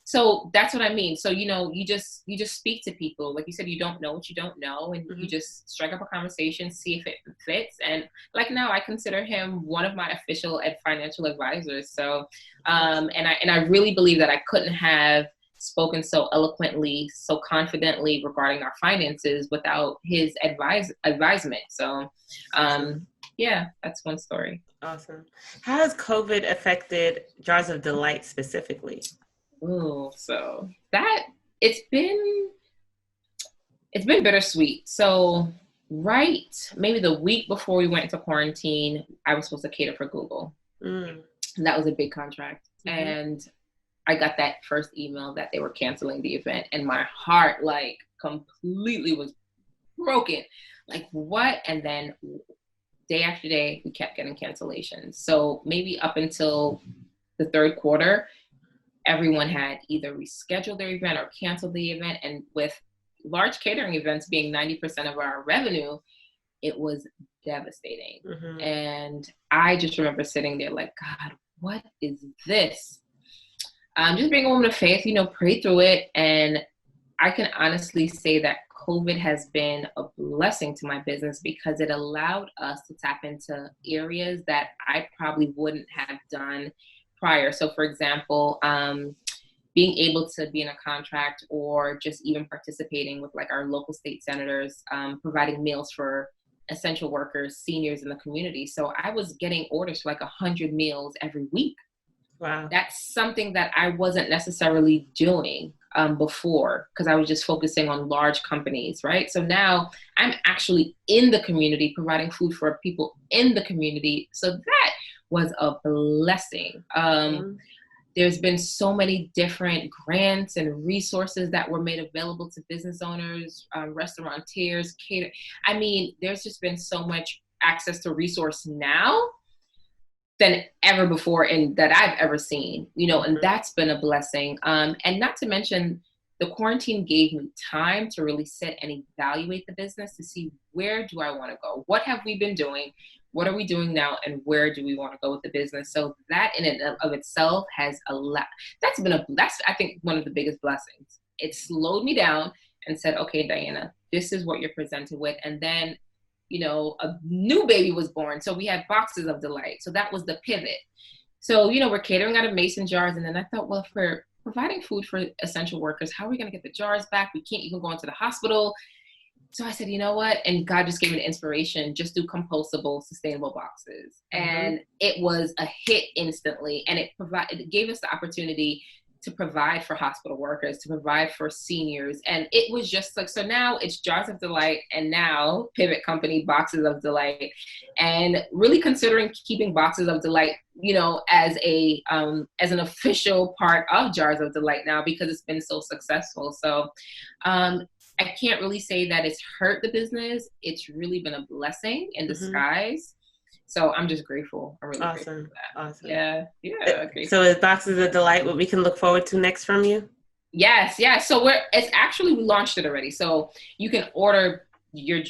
so that's what I mean. So, you know, you just speak to people. Like you said, you don't know what you don't know. And you just strike up a conversation, see if it fits. And like now I consider him one of my official financial advisors. So, and I really believe that I couldn't have spoken so eloquently, so confidently regarding our finances without his advisement. So, that's one story. Awesome. How has COVID affected Jars of Delight specifically? Oh, so that it's been bittersweet. So right maybe the week before we went into quarantine, I was supposed to cater for Google. Mm. And that was a big contract. Mm-hmm. And I got that first email that they were canceling the event, and my heart like completely was broken. Like, what? And then day after day, we kept getting cancellations. So maybe up until the third quarter, everyone had either rescheduled their event or canceled the event. And with large catering events being 90% of our revenue, it was devastating. Mm-hmm. And I just remember sitting there like, God, what is this? Just being a woman of faith, pray through it. And I can honestly say that COVID has been a blessing to my business because it allowed us to tap into areas that I probably wouldn't have done prior. So for example, being able to be in a contract or just even participating with like our local state senators, providing meals for essential workers, seniors in the community. So I was getting orders for like 100 meals every week. Wow. That's something that I wasn't necessarily doing before because I was just focusing on large companies, right? So now I'm actually in the community providing food for people in the community. So that was a blessing. There's been so many different grants and resources that were made available to business owners, restaurateurs, cater. I mean, there's just been so much access to resource now than ever before and that I've ever seen, and that's been a blessing. And not to mention the quarantine gave me time to really sit and evaluate the business to see where do I want to go? What have we been doing? What are we doing now? And where do we want to go with the business? So that in and of itself has a lot, that's I think one of the biggest blessings. It slowed me down and said, okay, Dianna, this is what you're presented with. And then a new baby was born. So we had boxes of delight. So that was the pivot. So, we're catering out of mason jars. And then I thought, well, if we're providing food for essential workers, how are we going to get the jars back? We can't even go into the hospital. So I said, you know what? And God just gave me the inspiration, just do compostable, sustainable boxes. And it was a hit instantly. And it gave us the opportunity to provide for hospital workers, to provide for seniors. And it was just like, so now it's Jars of Delight and now Pivot Company Boxes of Delight, and really considering keeping Boxes of Delight, as an official part of Jars of Delight now because it's been so successful. So I can't really say that it's hurt the business. It's really been a blessing in disguise. So I'm just grateful. I'm really grateful for that. Awesome. Yeah. So is Boxes of Delight what we can look forward to next from you? Yes. So we launched it already. So you can order your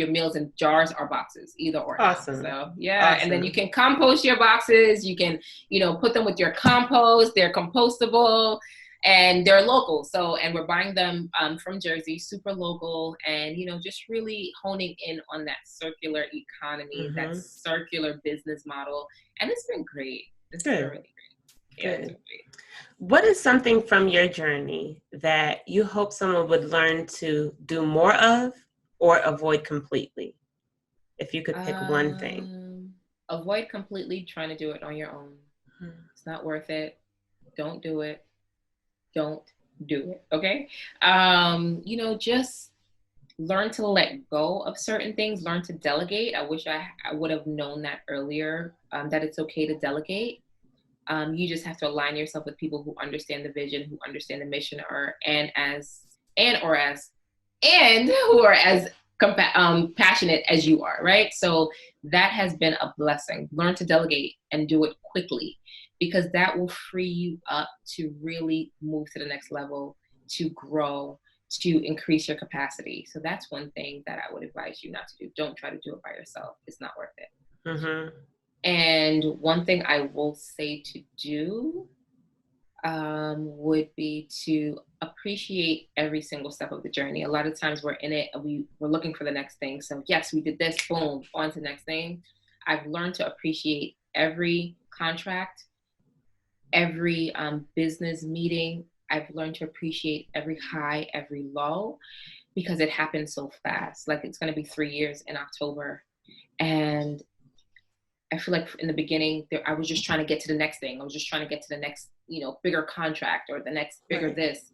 meals in jars or boxes, either or. Awesome. So yeah. Awesome. And then you can compost your boxes. You can, put them with your compost. They're compostable. And they're local. So, and we're buying them from Jersey, super local, and, just really honing in on that circular economy, that circular business model. And it's been great. It's been really great. Yeah, it's been great. What is something from your journey that you hope someone would learn to do more of or avoid completely? If you could pick one thing. Avoid completely trying to do it on your own. It's not worth it. Don't do it. Don't do it. Okay. Just learn to let go of certain things, learn to delegate. I wish I would have known that earlier, that it's okay to delegate. You just have to align yourself with people who understand the vision, who understand the mission, and who are as passionate as you are. Right. So that has been a blessing. Learn to delegate and do it quickly, because that will free you up to really move to the next level, to grow, to increase your capacity. So that's one thing that I would advise you not to do. Don't try to do it by yourself. It's not worth it. And one thing I will say to do would be to appreciate every single step of the journey. A lot of times we're in it and we're looking for the next thing. So yes, we did this, boom, on to the next thing. I've learned to appreciate every contract, every business meeting. I've learned to appreciate every high, every low, because it happened so fast. Like, it's going to be 3 years in October. And I feel like in the beginning, I was just trying to get to the next thing. I was just trying to get to the next, bigger contract or the next bigger this,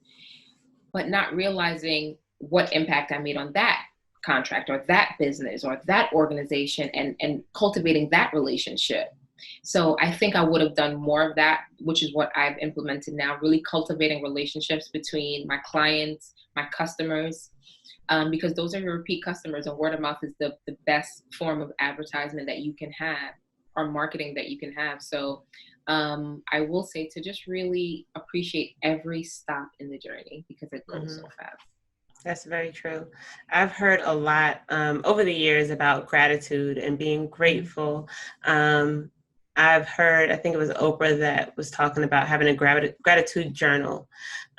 but not realizing what impact I made on that contract or that business or that organization and cultivating that relationship. So I think I would have done more of that, which is what I've implemented now, really cultivating relationships between my clients, my customers, because those are your repeat customers, and word of mouth is the best form of advertisement that you can have, or marketing that you can have. So I will say to just really appreciate every stop in the journey, because it goes so fast. That's very true. I've heard a lot over the years about gratitude and being grateful. I've heard, I think it was Oprah that was talking about having a gratitude journal.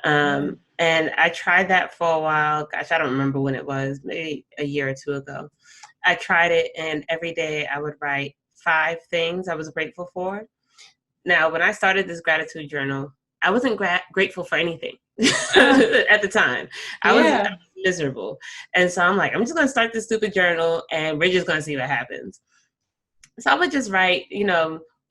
And I tried that for a while. Gosh, I don't remember when it was, maybe a year or two ago. I tried it, and every day I would write 5 things I was grateful for. Now, when I started this gratitude journal, I wasn't grateful for anything at the time. I was miserable. And so I'm like, I'm just going to start this stupid journal, and we're just going to see what happens. So I would just write,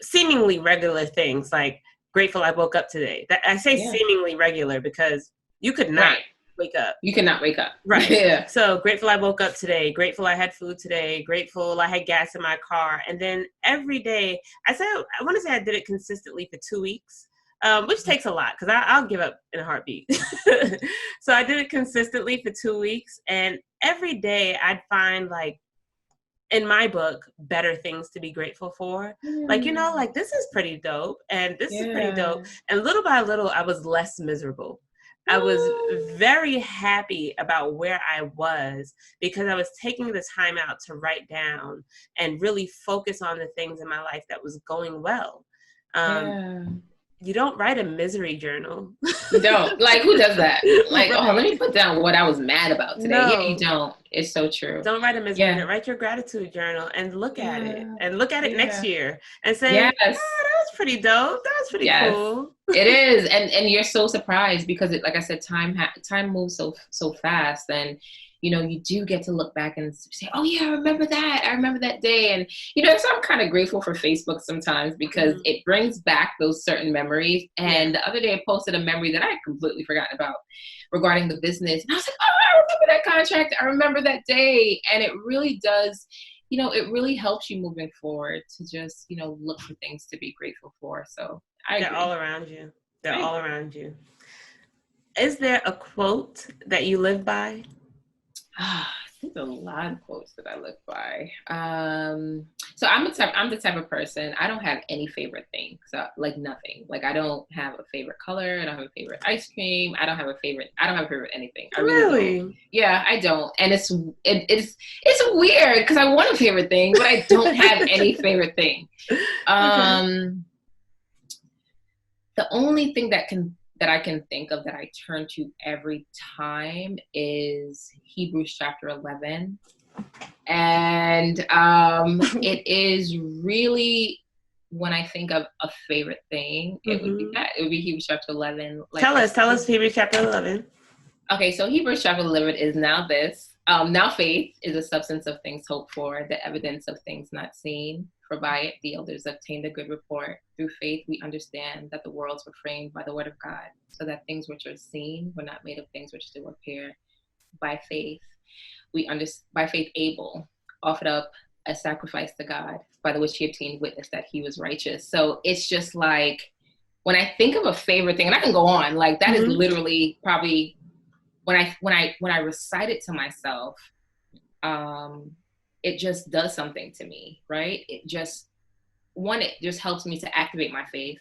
seemingly regular things, like grateful I woke up today. That I say seemingly regular because you could not wake up. You cannot wake up. Right. Yeah. So grateful I woke up today. Grateful I had food today. Grateful I had gas in my car. And then every day, I want to say I did it consistently for 2 weeks, which takes a lot because I'll give up in a heartbeat. So I did it consistently for 2 weeks. And every day I'd find, like, in my book, better things to be grateful for. Like, like, this is pretty dope. And this is pretty dope. And little by little, I was less miserable. I was very happy about where I was because I was taking the time out to write down and really focus on the things in my life that was going well. You don't write a misery journal. You don't. Like, who does that? Like, right. Oh, let me put down what I was mad about today. No. Yeah, you don't. It's so true. Don't write a misery journal. Write your gratitude journal and look at it. And look at it next year and say, that was pretty dope. That was pretty cool. It is. And you're so surprised because, like I said, time moves so fast. And, you do get to look back and say, oh, yeah, I remember that. I remember that day. And, so I'm kind of grateful for Facebook sometimes because it brings back those certain memories. And the other day I posted a memory that I had completely forgotten about regarding the business. And I was like, oh, I remember that contract. I remember that day. And it really does, it really helps you moving forward to just, look for things to be grateful for. So They're all around you. They're all around you. Is there a quote that you live by? There's a lot of quotes that I live by. So I'm the type of person, I don't have any favorite thing. So, like, nothing. Like, I don't have a favorite color. I don't have a favorite ice cream. I don't have a favorite anything. I really don't. Yeah, I don't. And it's weird because I want a favorite thing, but I don't have any favorite thing. The only thing that I can think of that I turn to every time is Hebrews chapter 11. And it is really, when I think of a favorite thing, it would be that. It would be Hebrews chapter 11. Like, tell us Hebrews chapter 11. Okay, so Hebrews chapter 11 is now this. Now faith is a substance of things hoped for, the evidence of things not seen. For by it the elders obtained a good report. Through faith we understand that the worlds were framed by the word of God, so that things which are seen were not made of things which do appear. By faith Abel offered up a sacrifice to God, by the which he obtained witness that he was righteous. So it's just like, when I think of a favorite thing, and I can go on, like, that is literally probably when I recite it to myself, it just does something to me, right? It just helps me to activate my faith.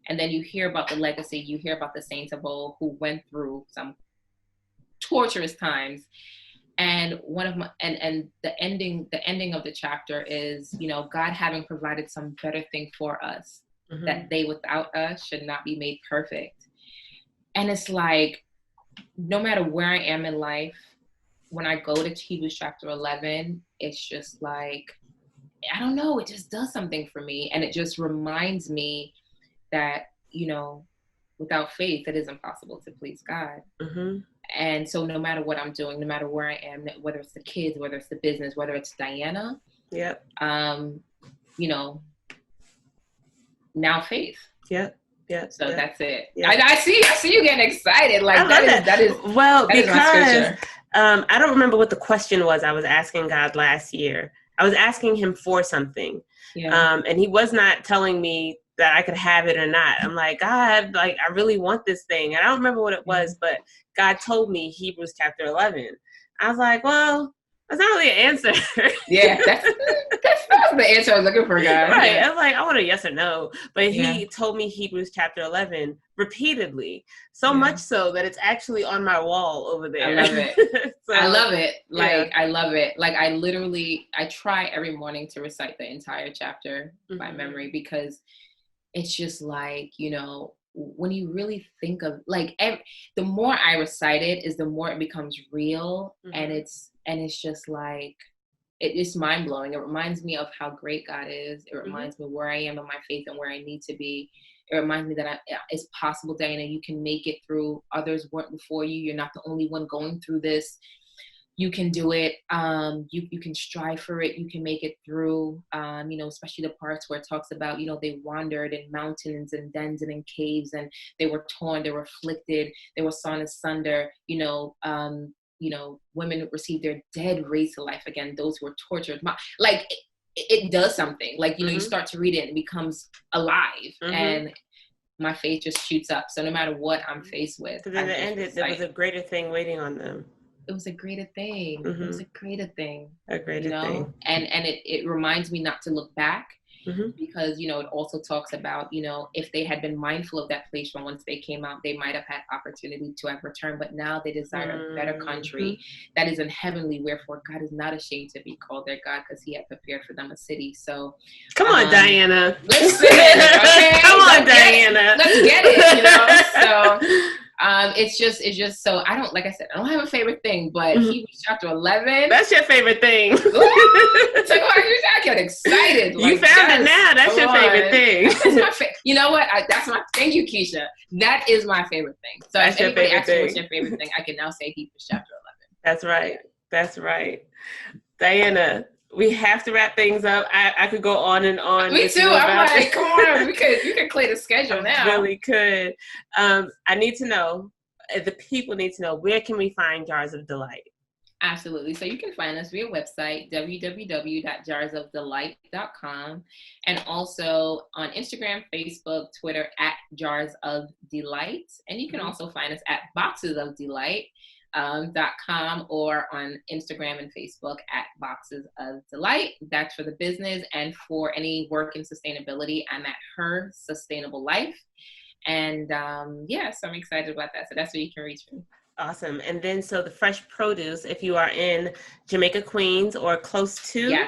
And then you hear about the legacy, you hear about the saints of old who went through some torturous times. And the ending of the chapter is, God having provided some better thing for us, that they without us should not be made perfect. And it's like, no matter where I am in life, when I go to Hebrews chapter 11, it's just like, I don't know, it just does something for me. And it just reminds me that, without faith, it is impossible to please God. And so no matter what I'm doing, no matter where I am, whether it's the kids, whether it's the business, whether it's Dianna, now faith. Yeah. So that's it. Yeah. I see you getting excited. Like, that is well, because I don't remember what the question was I was asking God last year. I was asking him for something. Yeah. And he was not telling me that I could have it or not. I'm like, God, like, I really want this thing. And I don't remember what it was, but God told me Hebrews chapter 11. I was like, well, that's not really an answer. Yeah, that's the answer I was looking for, God. Right. Yeah. I was like, I want a yes or no. But Yeah. he told me Hebrews chapter 11 repeatedly, so Yeah. much so that it's actually on my wall over there. I love it. So, I love it. Like, yeah. I love it. Like, I try every morning to recite the entire chapter by memory, because it's just like, you know, when you really think of, like, the more I recite it is the more it becomes real. And it's just like, it's mind blowing. It reminds me of how great God is. It reminds me where I am in my faith and where I need to be. It reminds me that it's possible, Dianna, you can make it through. Others weren't before you. You're not the only one going through this. You can do it. You can strive for it. You can make it through. You know, especially the parts where it talks about, you know, they wandered in mountains and dens and in caves, and they were torn, they were afflicted, they were sawn asunder. You know, women received their dead raised to life again, those who were tortured. Like, it does something. Like, you know, you start to read it and it becomes alive. And my faith just shoots up. So no matter what I'm faced with. Because in the end, there was a greater thing waiting on them. It was a greater thing. It was a greater thing. A greater thing. And it reminds me not to look back. Because, you know, it also talks about, you know, if they had been mindful of that place from once they came out, they might have had opportunity to have returned. But now they desire a better country that is in heavenly. Wherefore, God is not ashamed to be called their God, because he had prepared for them a city. So, come on, Dianna. Listen, okay? Come on, Dianna. Let's get it, you know? So, it's just so, I don't, like I said, I don't have a favorite thing, but Hebrews chapter 11. That's your favorite thing. Ooh, so I get excited. Like, you found it now. That's your favorite thing. That's my you know what? Thank you, Keisha. That is my favorite thing. So that's if anybody asks me what's your favorite thing, I can now say Hebrews chapter 11. That's right. That's right. Dianna, we have to wrap things up. I could go on and on. Me too. I'm like, come on, you could clear the schedule now. Really could. I need to know, the people need to know, where can we find Jars of Delight? Absolutely. So you can find us via website, www.jarsofdelight.com, and also on Instagram, Facebook, Twitter at Jars of Delight. And you can also find us at boxesofdelight.com, or on Instagram and Facebook at Boxes of Delight. That's for the business, and for any work in sustainability, I'm at Her Sustainable Life. And so I'm excited about that. So that's where you can reach me. Awesome. And then, so the fresh produce, if you are in Jamaica, Queens, or close to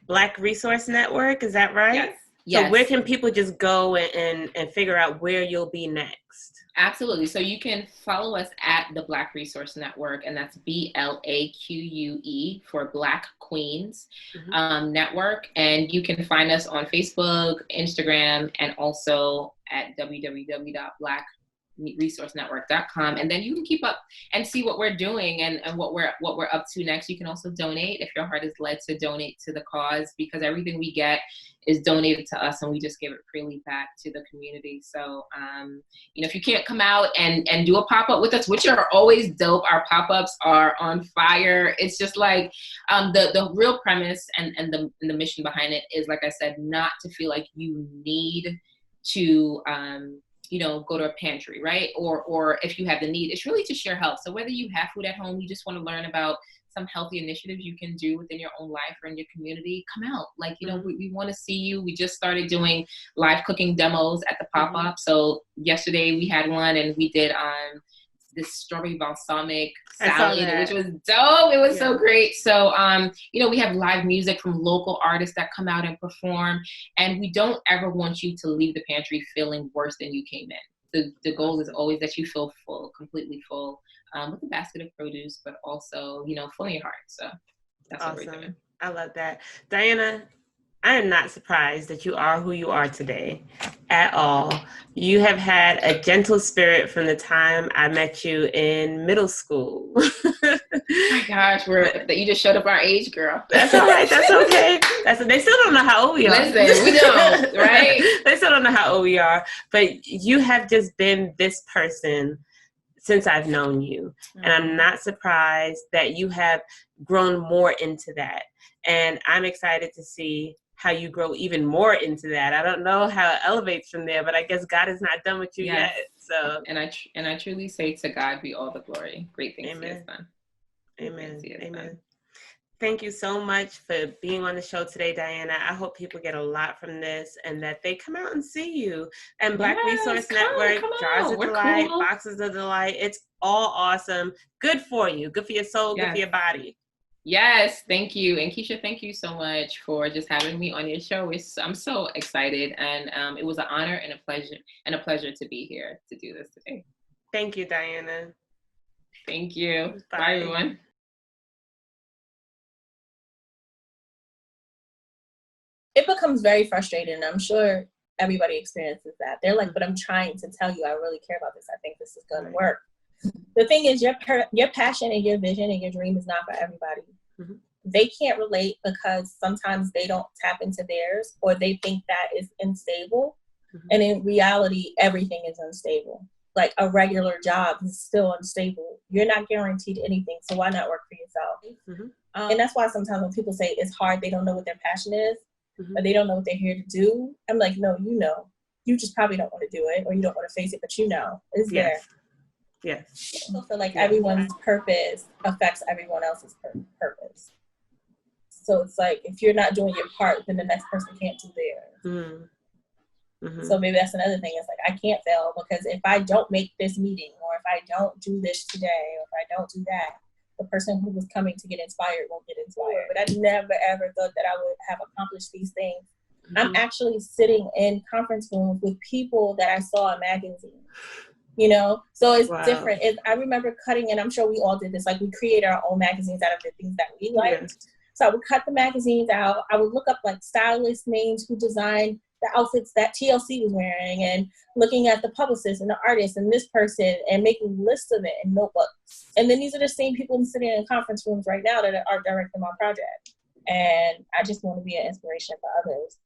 Blaque Resource Network, is that right? Yes. So where can people just go and figure out where you'll be next? Absolutely. So you can follow us at the Blaque Resource Network, and that's BLAQUE for Blaque Queens Network. And you can find us on Facebook, Instagram, and also at www.blaqueresourcenetwork.com. And then you can keep up and see what we're doing and what we're up to next. You can also donate if your heart is led to donate to the cause, because everything we get is donated to us, and we just give it freely back to the community. So, you know, if you can't come out and do a pop-up with us, which are always dope, our pop-ups are on fire. It's just like, the real premise and the mission behind it is, like I said, not to feel like you need to, you know, go to a pantry, right? Or if you have the need, it's really to share health. So whether you have food at home, you just want to learn about some healthy initiatives you can do within your own life or in your community, come out. Like, you know, we want to see you. We just started doing live cooking demos at the pop-up. So yesterday we had one, and we did this strawberry balsamic salad, which was dope. It was so great. So, you know, we have live music from local artists that come out and perform, and we don't ever want you to leave the pantry feeling worse than you came in. The goal is always that you feel full, completely full, with a basket of produce, but also, you know, full in your heart. So that's what we're doing. I love that. Dianna, I am not surprised that you are who you are today at all. You have had a gentle spirit from the time I met you in middle school. Oh my gosh, you just showed up our age, girl. That's all right. That's okay. They still don't know how old we are. Listen, we don't, right? They still don't know how old we are. But you have just been this person since I've known you. And I'm not surprised that you have grown more into that. And I'm excited to see how you grow even more into that. I don't know how it elevates from there, but I guess God is not done with you yet. So, and I truly say, to God be all the glory. Great things He has done. Amen. Amen. Thank you so much for being on the show today, Dianna. I hope people get a lot from this and that they come out and see you. And Blaque Resource Network, Jars of Delight, cool. Boxes of Delight. It's all awesome. Good for you. Good for your soul. Good for your body. Yes, thank you. And Keisha, thank you so much for just having me on your show. I'm so excited, and it was an honor and a pleasure to be here to do this today. Thank you, Dianna. Thank you. Bye everyone. It becomes very frustrating, and I'm sure everybody experiences that. They're like, but I'm trying to tell you I really care about this. I think this is going to work. The thing is, your passion and your vision and your dream is not for everybody. Mm-hmm. They can't relate because sometimes they don't tap into theirs, or they think that is unstable. Mm-hmm. And in reality, everything is unstable. Like a regular job is still unstable. You're not guaranteed anything, so why not work for yourself? Mm-hmm. And that's why sometimes when people say it's hard, they don't know what their passion is, mm-hmm. or they don't know what they're here to do. I'm like, no, you know. You just probably don't want to do it, or you don't want to face it, but you know. It's there. Yes. I feel like everyone's purpose affects everyone else's purpose. So it's like, if you're not doing your part, then the next person can't do theirs. Mm-hmm. So maybe that's another thing. It's like, I can't fail because if I don't make this meeting, or if I don't do this today, or if I don't do that, the person who was coming to get inspired won't get inspired. But I never, ever thought that I would have accomplished these things. Mm-hmm. I'm actually sitting in conference rooms with people that I saw in magazines. You know, so it's different. I remember cutting, and I'm sure we all did this, like we create our own magazines out of the things that we liked. Yes. So I would cut the magazines out. I would look up like stylist names who designed the outfits that TLC was wearing, and looking at the publicist and the artist and this person, and making lists of it in notebooks. And then these are the same people sitting in conference rooms right now that are directing my project. And I just want to be an inspiration for others.